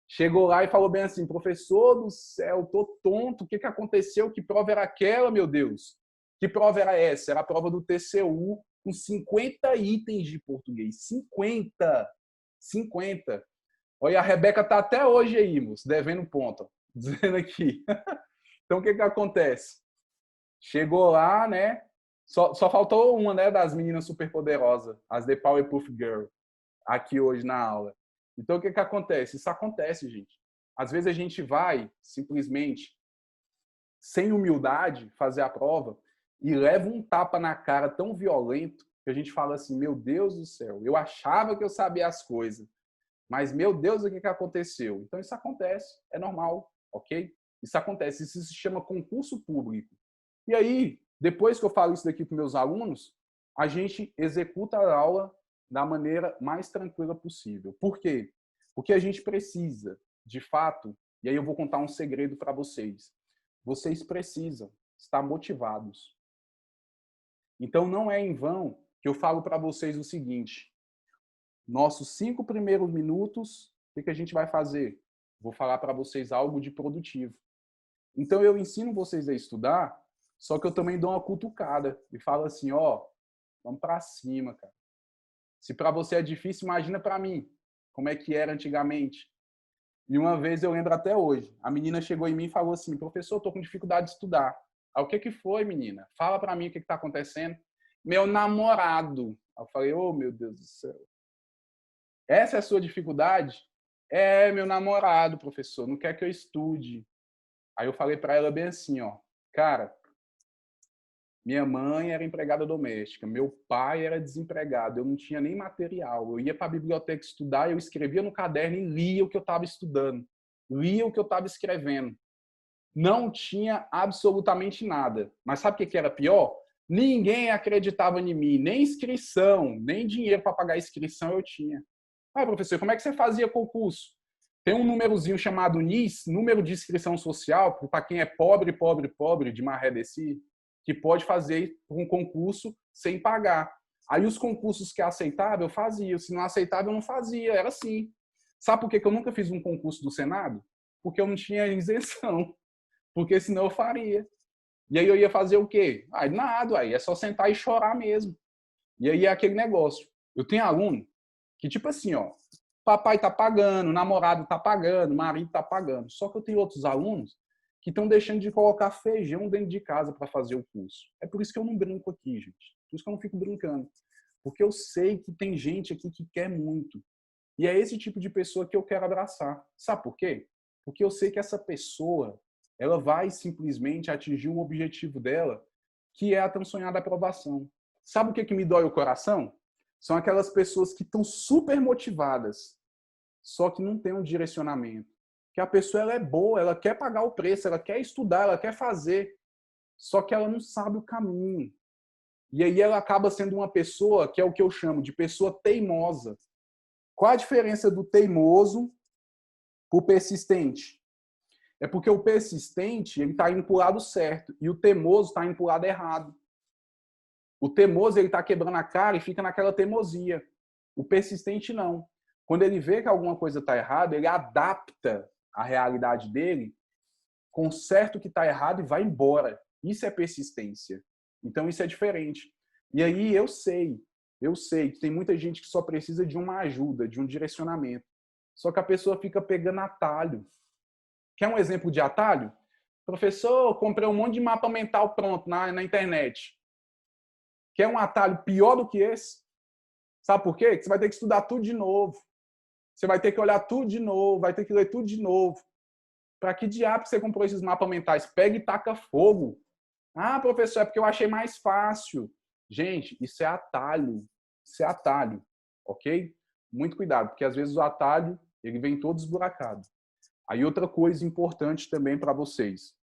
Chegou lá e falou bem assim, professor do céu, tô tonto, o que aconteceu? Que prova era aquela, meu Deus? Que prova era essa? Era a prova do TCU, com 50 itens de português. 50! 50! Olha, a Rebeca tá até hoje aí, moço, devendo ponto, dizendo aqui. Então, o que acontece? Chegou lá, né? Só faltou uma, né, das meninas superpoderosas, as The Powerpuff Girl, aqui hoje na aula. Então, o que acontece? Isso acontece, gente. Às vezes a gente vai, simplesmente, sem humildade, fazer a prova e leva um tapa na cara tão violento que a gente fala assim, meu Deus do céu, eu achava que eu sabia as coisas, mas, meu Deus, o que aconteceu? Então, isso acontece, é normal, ok? Isso acontece, isso se chama concurso público. E aí, depois que eu falo isso daqui para meus alunos, a gente executa a aula da maneira mais tranquila possível. Por quê? Porque a gente precisa, de fato, e aí eu vou contar um segredo para vocês. Vocês precisam estar motivados. Então, não é em vão que eu falo para vocês o seguinte, nossos 5 primeiros minutos, o que a gente vai fazer? Vou falar para vocês algo de produtivo. Então, eu ensino vocês a estudar, só que eu também dou uma cutucada e falo assim, ó, vamos para cima, cara. Se para você é difícil, imagina para mim, como é que era antigamente. E uma vez, eu lembro até hoje, a menina chegou em mim e falou assim, professor, estou com dificuldade de estudar. Aí, o que foi, menina? Fala para mim o que está acontecendo. Meu namorado. Aí eu falei, oh, meu Deus do céu. Essa é a sua dificuldade? É, meu namorado, professor, não quer que eu estude. Aí eu falei para ela bem assim, ó, cara, minha mãe era empregada doméstica, meu pai era desempregado, eu não tinha nem material. Eu ia para a biblioteca estudar, eu escrevia no caderno e lia o que eu estava estudando, lia o que eu estava escrevendo. Não tinha absolutamente nada. Mas sabe o que era pior? Ninguém acreditava em mim, nem inscrição, nem dinheiro para pagar a inscrição eu tinha. Ah, professor, como é que você fazia concurso? Tem um númerozinho chamado NIS, número de inscrição social, para quem é pobre, pobre, pobre, de maré desse, que pode fazer um concurso sem pagar. Aí os concursos que aceitava, eu fazia. Se não aceitava, eu não fazia. Era assim. Sabe por que eu nunca fiz um concurso do Senado? Porque eu não tinha isenção. Porque senão eu faria. E aí eu ia fazer o quê? Aí nada, aí é só sentar e chorar mesmo. E aí é aquele negócio. Eu tenho aluno que, tipo assim, ó, papai tá pagando, namorado tá pagando, marido tá pagando. Só que eu tenho outros alunos que estão deixando de colocar feijão dentro de casa para fazer o curso. É por isso que eu não brinco aqui, gente. Por isso que eu não fico brincando. Porque eu sei que tem gente aqui que quer muito. E é esse tipo de pessoa que eu quero abraçar. Sabe por quê? Porque eu sei que essa pessoa, ela vai simplesmente atingir um objetivo dela, que é a tão sonhada aprovação. Sabe o que me dói o coração? São aquelas pessoas que estão super motivadas, só que não tem um direcionamento. Que a pessoa ela é boa, ela quer pagar o preço, ela quer estudar, ela quer fazer, só que ela não sabe o caminho. E aí ela acaba sendo uma pessoa que é o que eu chamo de pessoa teimosa. Qual a diferença do teimoso para o persistente? É porque o persistente ele está indo para o lado certo e o teimoso está indo para o lado errado. O teimoso ele está quebrando a cara e fica naquela teimosia. O persistente não. Quando ele vê que alguma coisa está errada, ele adapta a realidade dele conserta o que está errado e vai embora. Isso é persistência. Então, isso é diferente. E aí, eu sei que tem muita gente que só precisa de uma ajuda, de um direcionamento. Só que a pessoa fica pegando atalho. Quer um exemplo de atalho? Professor, comprei um monte de mapa mental pronto na internet. Quer um atalho pior do que esse? Sabe por quê? Porque você vai ter que estudar tudo de novo. Você vai ter que olhar tudo de novo, vai ter que ler tudo de novo. Para que diabo você comprou esses mapas mentais? Pega e taca fogo. Ah, professor, é porque eu achei mais fácil. Gente, isso é atalho. Isso é atalho, ok? Muito cuidado, porque às vezes o atalho ele vem todo esburacado. Aí outra coisa importante também para vocês.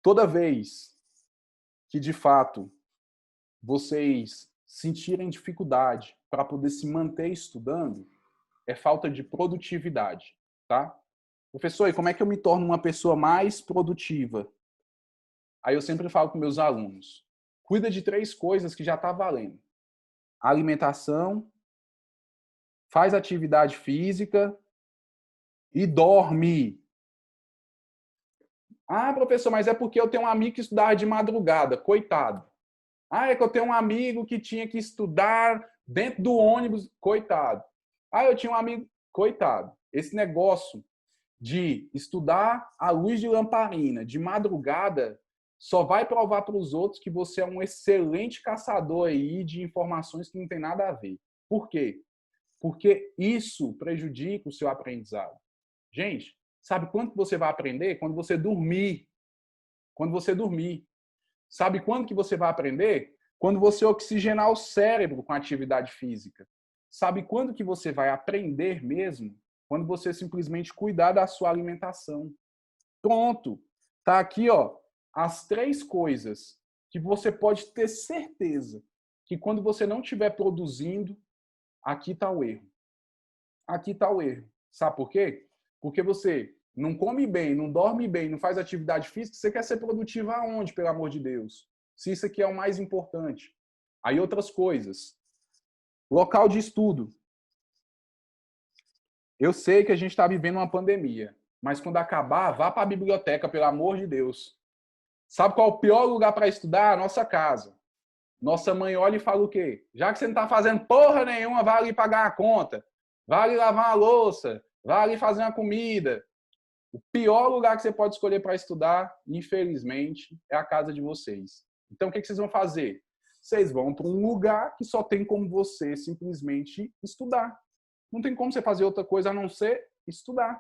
Toda vez que, de fato, vocês sentirem dificuldade para poder se manter estudando, é falta de produtividade, tá? Professor, e como é que eu me torno uma pessoa mais produtiva? Aí eu sempre falo com meus alunos, cuida de 3 coisas que já está valendo. Alimentação, faz atividade física e dorme. Ah, professor, mas é porque eu tenho um amigo que estudava de madrugada. Coitado. Ah, é que eu tenho um amigo que tinha que estudar dentro do ônibus. Coitado. Ah, eu tinha um amigo. Coitado. Esse negócio de estudar à luz de lamparina, de madrugada, só vai provar para os outros que você é um excelente caçador aí de informações que não tem nada a ver. Por quê? Porque isso prejudica o seu aprendizado. Gente, sabe quando que você vai aprender? Quando você dormir. Quando você dormir. Sabe quando que você vai aprender? Quando você oxigenar o cérebro com atividade física. Sabe quando que você vai aprender mesmo? Quando você simplesmente cuidar da sua alimentação. Pronto. Tá aqui, ó, as 3 coisas que você pode ter certeza que quando você não estiver produzindo, aqui está o erro. Aqui está o erro. Sabe por quê? Porque você não come bem, não dorme bem, não faz atividade física, você quer ser produtivo aonde, pelo amor de Deus? Se isso aqui é o mais importante. Aí outras coisas. Local de estudo. Eu sei que a gente está vivendo uma pandemia, mas quando acabar, vá para a biblioteca, pelo amor de Deus. Sabe qual é o pior lugar para estudar? A nossa casa. Nossa mãe olha e fala o quê? Já que você não está fazendo porra nenhuma, vai ali pagar a conta, vai ali lavar a louça, vai ali fazer uma comida. O pior lugar que você pode escolher para estudar, infelizmente, é a casa de vocês. Então, o que vocês vão fazer? Vocês vão para um lugar que só tem como você simplesmente estudar. Não tem como você fazer outra coisa a não ser estudar.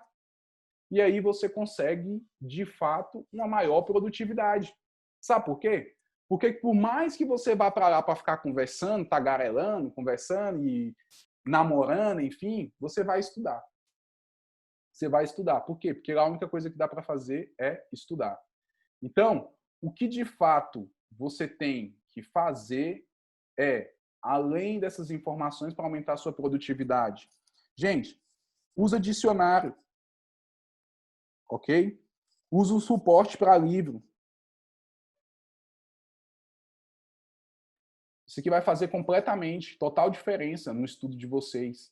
E aí você consegue, de fato, uma maior produtividade. Sabe por quê? Porque por mais que você vá para lá para ficar conversando, tagarelando, conversando e namorando, enfim, você vai estudar. Você vai estudar. Por quê? Porque a única coisa que dá para fazer é estudar. Então, o que de fato você tem que fazer é, além dessas informações para aumentar a sua produtividade. Gente, usa dicionário. Ok? Usa o suporte para livro. Isso aqui vai fazer completamente, total diferença no estudo de vocês.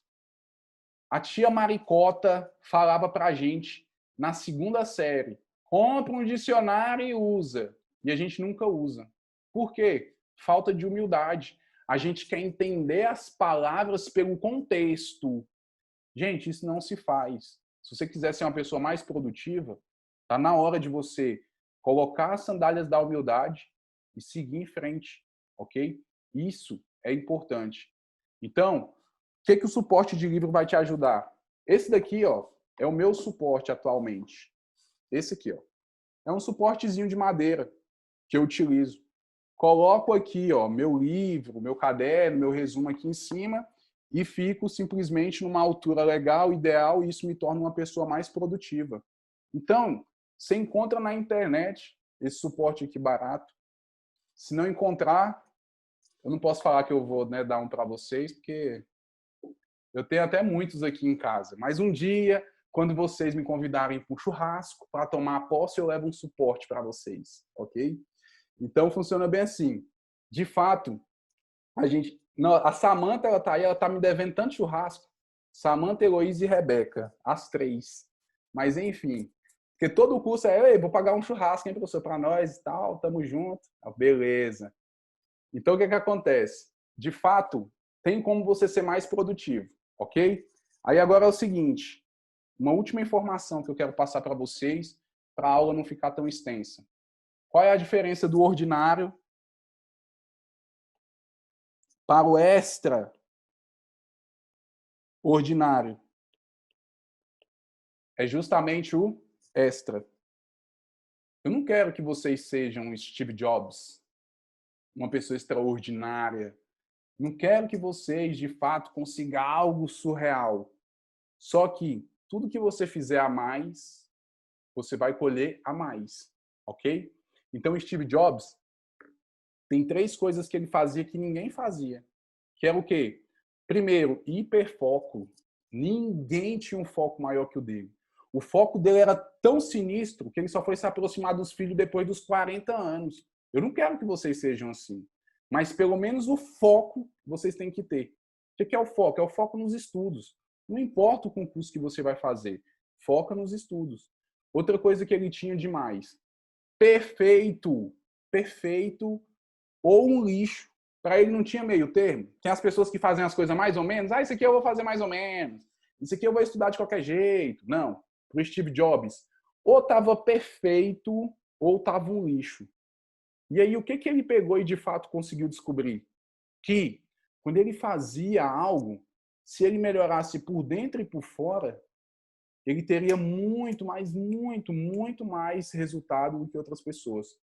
A tia Maricota falava para a gente na 2ª série, compra um dicionário e usa. E a gente nunca usa. Por quê? Falta de humildade. A gente quer entender as palavras pelo contexto. Gente, isso não se faz. Se você quiser ser uma pessoa mais produtiva, tá na hora de você colocar as sandálias da humildade e seguir em frente, ok? Isso é importante. Então, o que o suporte de livro vai te ajudar? Esse daqui, ó, é o meu suporte atualmente. Esse aqui, ó, é um suportezinho de madeira que eu utilizo. Coloco aqui, ó, meu livro, meu caderno, meu resumo aqui em cima e fico simplesmente numa altura legal, ideal, e isso me torna uma pessoa mais produtiva. Então, você encontra na internet esse suporte aqui barato. Se não encontrar, eu não posso falar que eu vou, né, dar um para vocês, porque eu tenho até muitos aqui em casa. Mas um dia, quando vocês me convidarem para um churrasco, para tomar posse, eu levo um suporte para vocês, ok? Então, funciona bem assim. De fato, a Samantha, ela tá aí, ela tá me devendo tanto churrasco. Samantha, Heloísa e Rebeca, as 3. Mas, enfim, Porque todo curso é, ei, vou pagar um churrasco, hein, professor, para nós e tal, tamo junto. Ah, beleza. Então, o que acontece? De fato, tem como você ser mais produtivo, ok? Aí agora é o seguinte, uma última informação que eu quero passar para vocês, para a aula não ficar tão extensa. Qual é a diferença do ordinário para o extraordinário? É justamente o extra. Eu não quero que vocês sejam Steve Jobs, uma pessoa extraordinária. Não quero que vocês, de fato, consigam algo surreal. Só que tudo que você fizer a mais, você vai colher a mais, ok? Então, Steve Jobs tem 3 coisas que ele fazia que ninguém fazia. Que era o quê? Primeiro, hiperfoco. Ninguém tinha um foco maior que o dele. O foco dele era tão sinistro que ele só foi se aproximar dos filhos depois dos 40 anos. Eu não quero que vocês sejam assim. Mas pelo menos o foco vocês têm que ter. O que é o foco? É o foco nos estudos. Não importa o concurso que você vai fazer. Foca nos estudos. Outra coisa que ele tinha demais. Perfeito. Perfeito ou um lixo. Para ele não tinha meio termo. Tem as pessoas que fazem as coisas mais ou menos. Ah, isso aqui eu vou fazer mais ou menos. Isso aqui eu vou estudar de qualquer jeito. Não. Para o Steve Jobs, ou estava perfeito ou estava um lixo. E aí o que ele pegou e de fato conseguiu descobrir? Que quando ele fazia algo, se ele melhorasse por dentro e por fora, ele teria muito mais resultado do que outras pessoas.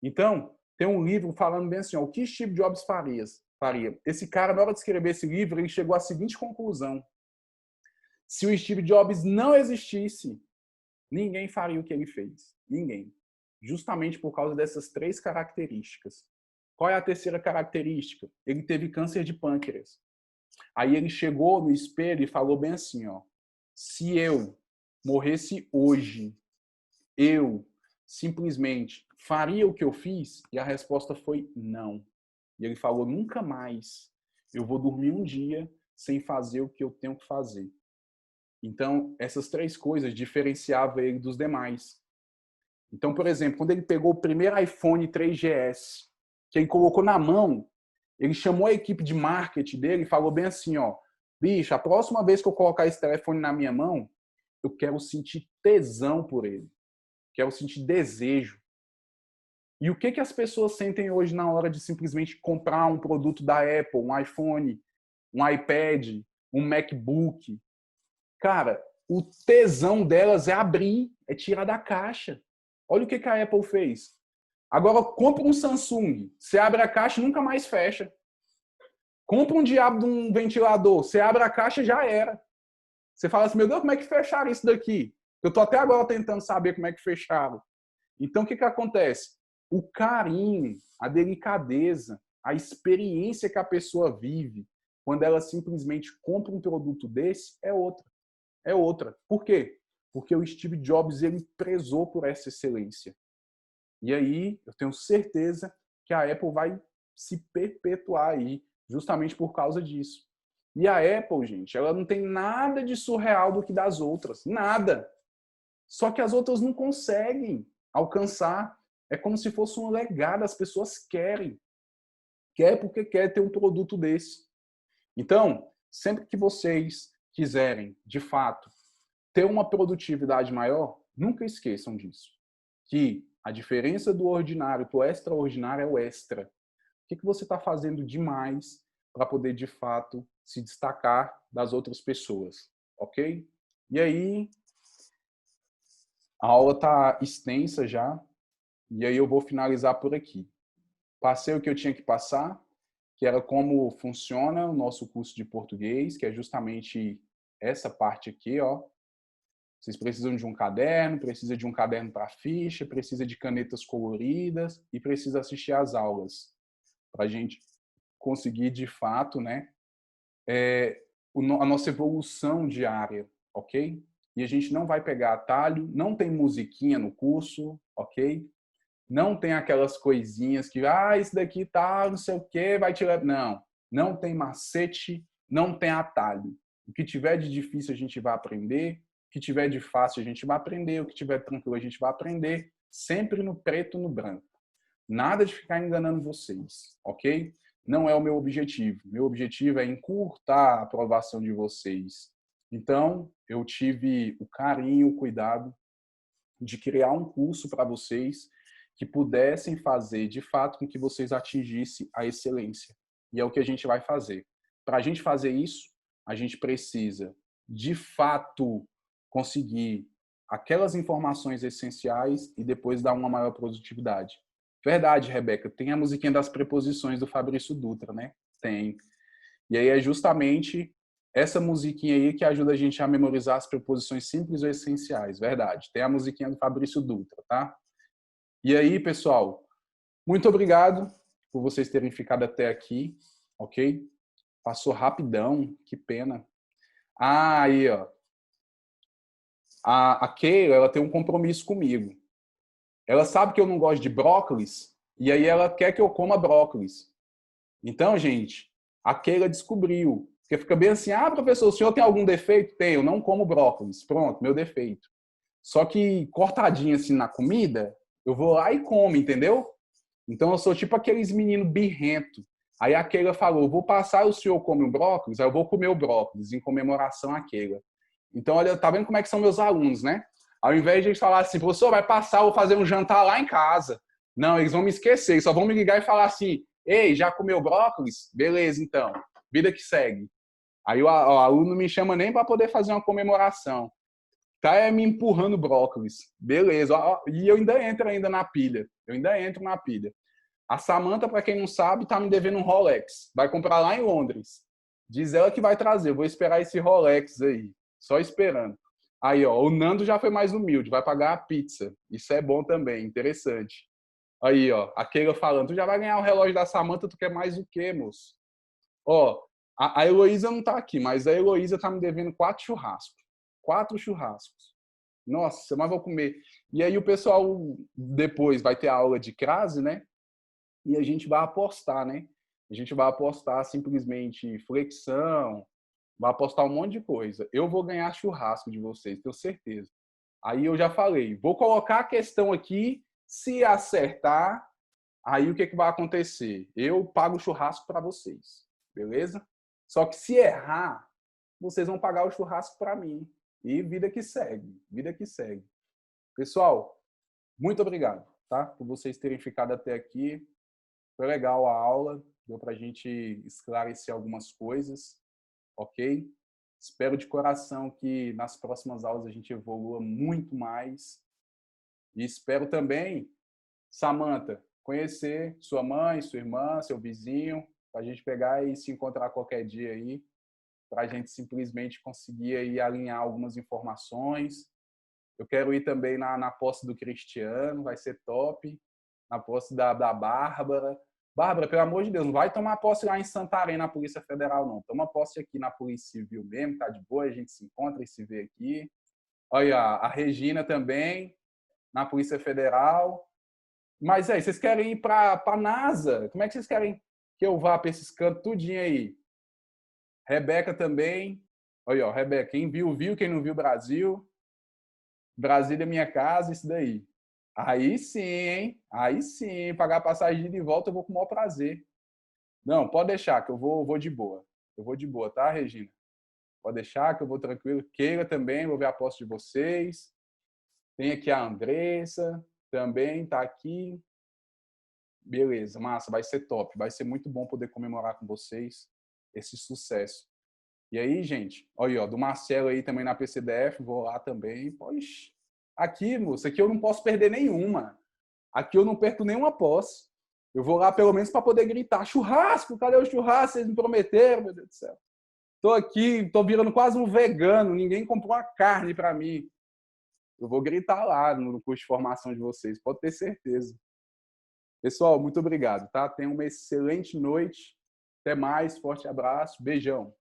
Então, tem um livro falando bem assim, ó, o que Steve Jobs faria? Esse cara, na hora de escrever esse livro, ele chegou à seguinte conclusão. Se o Steve Jobs não existisse, ninguém faria o que ele fez. Ninguém. Justamente por causa dessas 3 características. Qual é a terceira característica? Ele teve câncer de pâncreas. Aí ele chegou no espelho e falou bem assim, ó, se eu morresse hoje, eu simplesmente faria o que eu fiz? E a resposta foi não. E ele falou, nunca mais eu vou dormir um dia sem fazer o que eu tenho que fazer. Então, essas 3 coisas diferenciavam ele dos demais. Então, por exemplo, quando ele pegou o primeiro iPhone 3GS, que ele colocou na mão, ele chamou a equipe de marketing dele e falou bem assim, ó, bicho, a próxima vez que eu colocar esse telefone na minha mão, eu quero sentir tesão por ele. Quero sentir desejo. E o que as pessoas sentem hoje na hora de simplesmente comprar um produto da Apple, um iPhone, um iPad, um MacBook? Cara, o tesão delas é abrir, é tirar da caixa. Olha o que a Apple fez. Agora, compra um Samsung. Você abre a caixa e nunca mais fecha. Compra um diabo de um ventilador. Você abre a caixa já era. Você fala assim, meu Deus, como é que fecharam isso daqui? Eu estou até agora tentando saber como é que fecharam. Então, o que acontece? O carinho, a delicadeza, a experiência que a pessoa vive quando ela simplesmente compra um produto desse é outra. É outra. Por quê? Porque o Steve Jobs ele prezou por essa excelência. E aí, eu tenho certeza que a Apple vai se perpetuar aí, justamente por causa disso. E a Apple, gente, ela não tem nada de surreal do que das outras. Nada. Só que as outras não conseguem alcançar. É como se fosse um legado. As pessoas querem. Quer porque quer ter um produto desse. Então, sempre que vocês quiserem, de fato, ter uma produtividade maior, nunca esqueçam disso. Que a diferença do ordinário para o extraordinário é o extra. O que você está fazendo demais para poder, de fato, se destacar das outras pessoas, ok? E aí, a aula está extensa já, e aí eu vou finalizar por aqui. Passei o que eu tinha que passar, que era como funciona o nosso curso de português, que é justamente essa parte aqui, ó. Vocês precisam de um caderno, precisa de um caderno para ficha, precisa de canetas coloridas e precisa assistir às aulas para a gente conseguir, de fato, né, a nossa evolução diária, ok? E a gente não vai pegar atalho, não tem musiquinha no curso, ok? Não tem aquelas coisinhas que, isso daqui tá, não sei o quê, vai te levar. Não, não tem macete, não tem atalho. O que tiver de difícil a gente vai aprender, que tiver de fácil a gente vai aprender, o que tiver tranquilo a gente vai aprender, sempre no preto no branco. Nada de ficar enganando vocês, ok? Não é o meu objetivo. Meu objetivo é encurtar a aprovação de vocês. Então, eu tive o carinho, o cuidado de criar um curso para vocês que pudessem fazer, de fato, com que vocês atingissem a excelência. E é o que a gente vai fazer. Para a gente fazer isso, a gente precisa, de fato, conseguir aquelas informações essenciais e depois dar uma maior produtividade. Verdade, Rebeca, tem a musiquinha das preposições do Fabrício Dutra, né? Tem. E aí é justamente essa musiquinha aí que ajuda a gente a memorizar as preposições simples ou essenciais. Verdade. Tem a musiquinha do Fabrício Dutra, tá? E aí, pessoal, muito obrigado por vocês terem ficado até aqui, ok? Passou rapidão, que pena. Ah, aí, ó. A Keila, ela tem um compromisso comigo. Ela sabe que eu não gosto de brócolis, e aí ela quer que eu coma brócolis. Então, gente, a Keila descobriu. Porque fica bem assim, ah, professor, o senhor tem algum defeito? Tem, eu não como brócolis. Pronto, meu defeito. Só que cortadinho assim na comida, eu vou lá e como, entendeu? Então eu sou tipo aqueles meninos birrento. Aí a Keila falou, vou passar, o senhor come o brócolis? Aí eu vou comer o brócolis, em comemoração à Keila. Então, olha, tá vendo como é que são meus alunos, né? Ao invés de eles falarem assim, professor, vai passar, eu vou fazer um jantar lá em casa. Não, eles vão me esquecer, só vão me ligar e falar assim, ei, já comeu brócolis? Beleza, então. Vida que segue. Aí o aluno me chama nem para poder fazer uma comemoração. Tá me empurrando brócolis. Beleza. E eu ainda entro ainda na pilha. Eu ainda entro na pilha. A Samantha, para quem não sabe, tá me devendo um Rolex. Vai comprar lá em Londres. Diz ela que vai trazer. Eu vou esperar esse Rolex aí. Só esperando. Aí, ó, o Nando já foi mais humilde. Vai pagar a pizza. Isso é bom também. Interessante. Aí, ó, a Keila falando. Tu já vai ganhar o relógio da Samantha, tu quer mais o quê, moço? Ó, a Heloísa não tá aqui, mas a Heloísa tá me devendo 4 churrascos. 4 churrascos. Nossa, mas vou comer. E aí o pessoal depois vai ter a aula de crase, né? E a gente vai apostar, né? A gente vai apostar simplesmente flexão, vai apostar um monte de coisa. Eu vou ganhar churrasco de vocês, tenho certeza. Aí eu já falei, vou colocar a questão aqui, se acertar, aí o que vai acontecer? Eu pago o churrasco para vocês, beleza? Só que se errar, vocês vão pagar o churrasco para mim. E vida que segue, vida que segue. Pessoal, muito obrigado, tá? Por vocês terem ficado até aqui. Foi legal a aula, deu para a gente esclarecer algumas coisas, ok? Espero de coração que nas próximas aulas a gente evolua muito mais. E espero também, Samantha, conhecer sua mãe, sua irmã, seu vizinho, para a gente pegar e se encontrar qualquer dia aí, para a gente simplesmente conseguir aí alinhar algumas informações. Eu quero ir também na posse do Cristiano, vai ser top. Na posse da Bárbara. Bárbara, pelo amor de Deus, não vai tomar posse lá em Santarém, na Polícia Federal, não. Toma posse aqui na Polícia Civil mesmo, tá de boa, a gente se encontra e se vê aqui. Olha, a Regina também, na Polícia Federal. Mas aí, vocês querem ir para a NASA? Como é que vocês querem que eu vá para esses cantos tudinho aí? Rebeca também. Olha, ó, Rebeca, quem viu, viu. Quem não viu, Brasil. Brasília é minha casa, isso daí. Aí sim, hein? Aí sim. Pagar a passagem de volta eu vou com o maior prazer. Não, pode deixar que eu vou de boa. Eu vou de boa, tá, Regina? Pode deixar que eu vou tranquilo. Keila também, vou ver a posse de vocês. Tem aqui a Andressa, também tá aqui. Beleza, massa, vai ser top. Vai ser muito bom poder comemorar com vocês esse sucesso. E aí, gente, olha aí, ó, do Marcelo aí também na PCDF, vou lá também. Poxa, aqui, moça, aqui eu não posso perder nenhuma. Aqui eu não perco nenhuma posse. Eu vou lá pelo menos para poder gritar: churrasco, cadê o churrasco? Vocês me prometeram, meu Deus do céu. Tô aqui, tô virando quase um vegano, ninguém comprou uma carne para mim. Eu vou gritar lá no curso de formação de vocês, pode ter certeza. Pessoal, muito obrigado, tá? Tenham uma excelente noite. Até mais, forte abraço, beijão.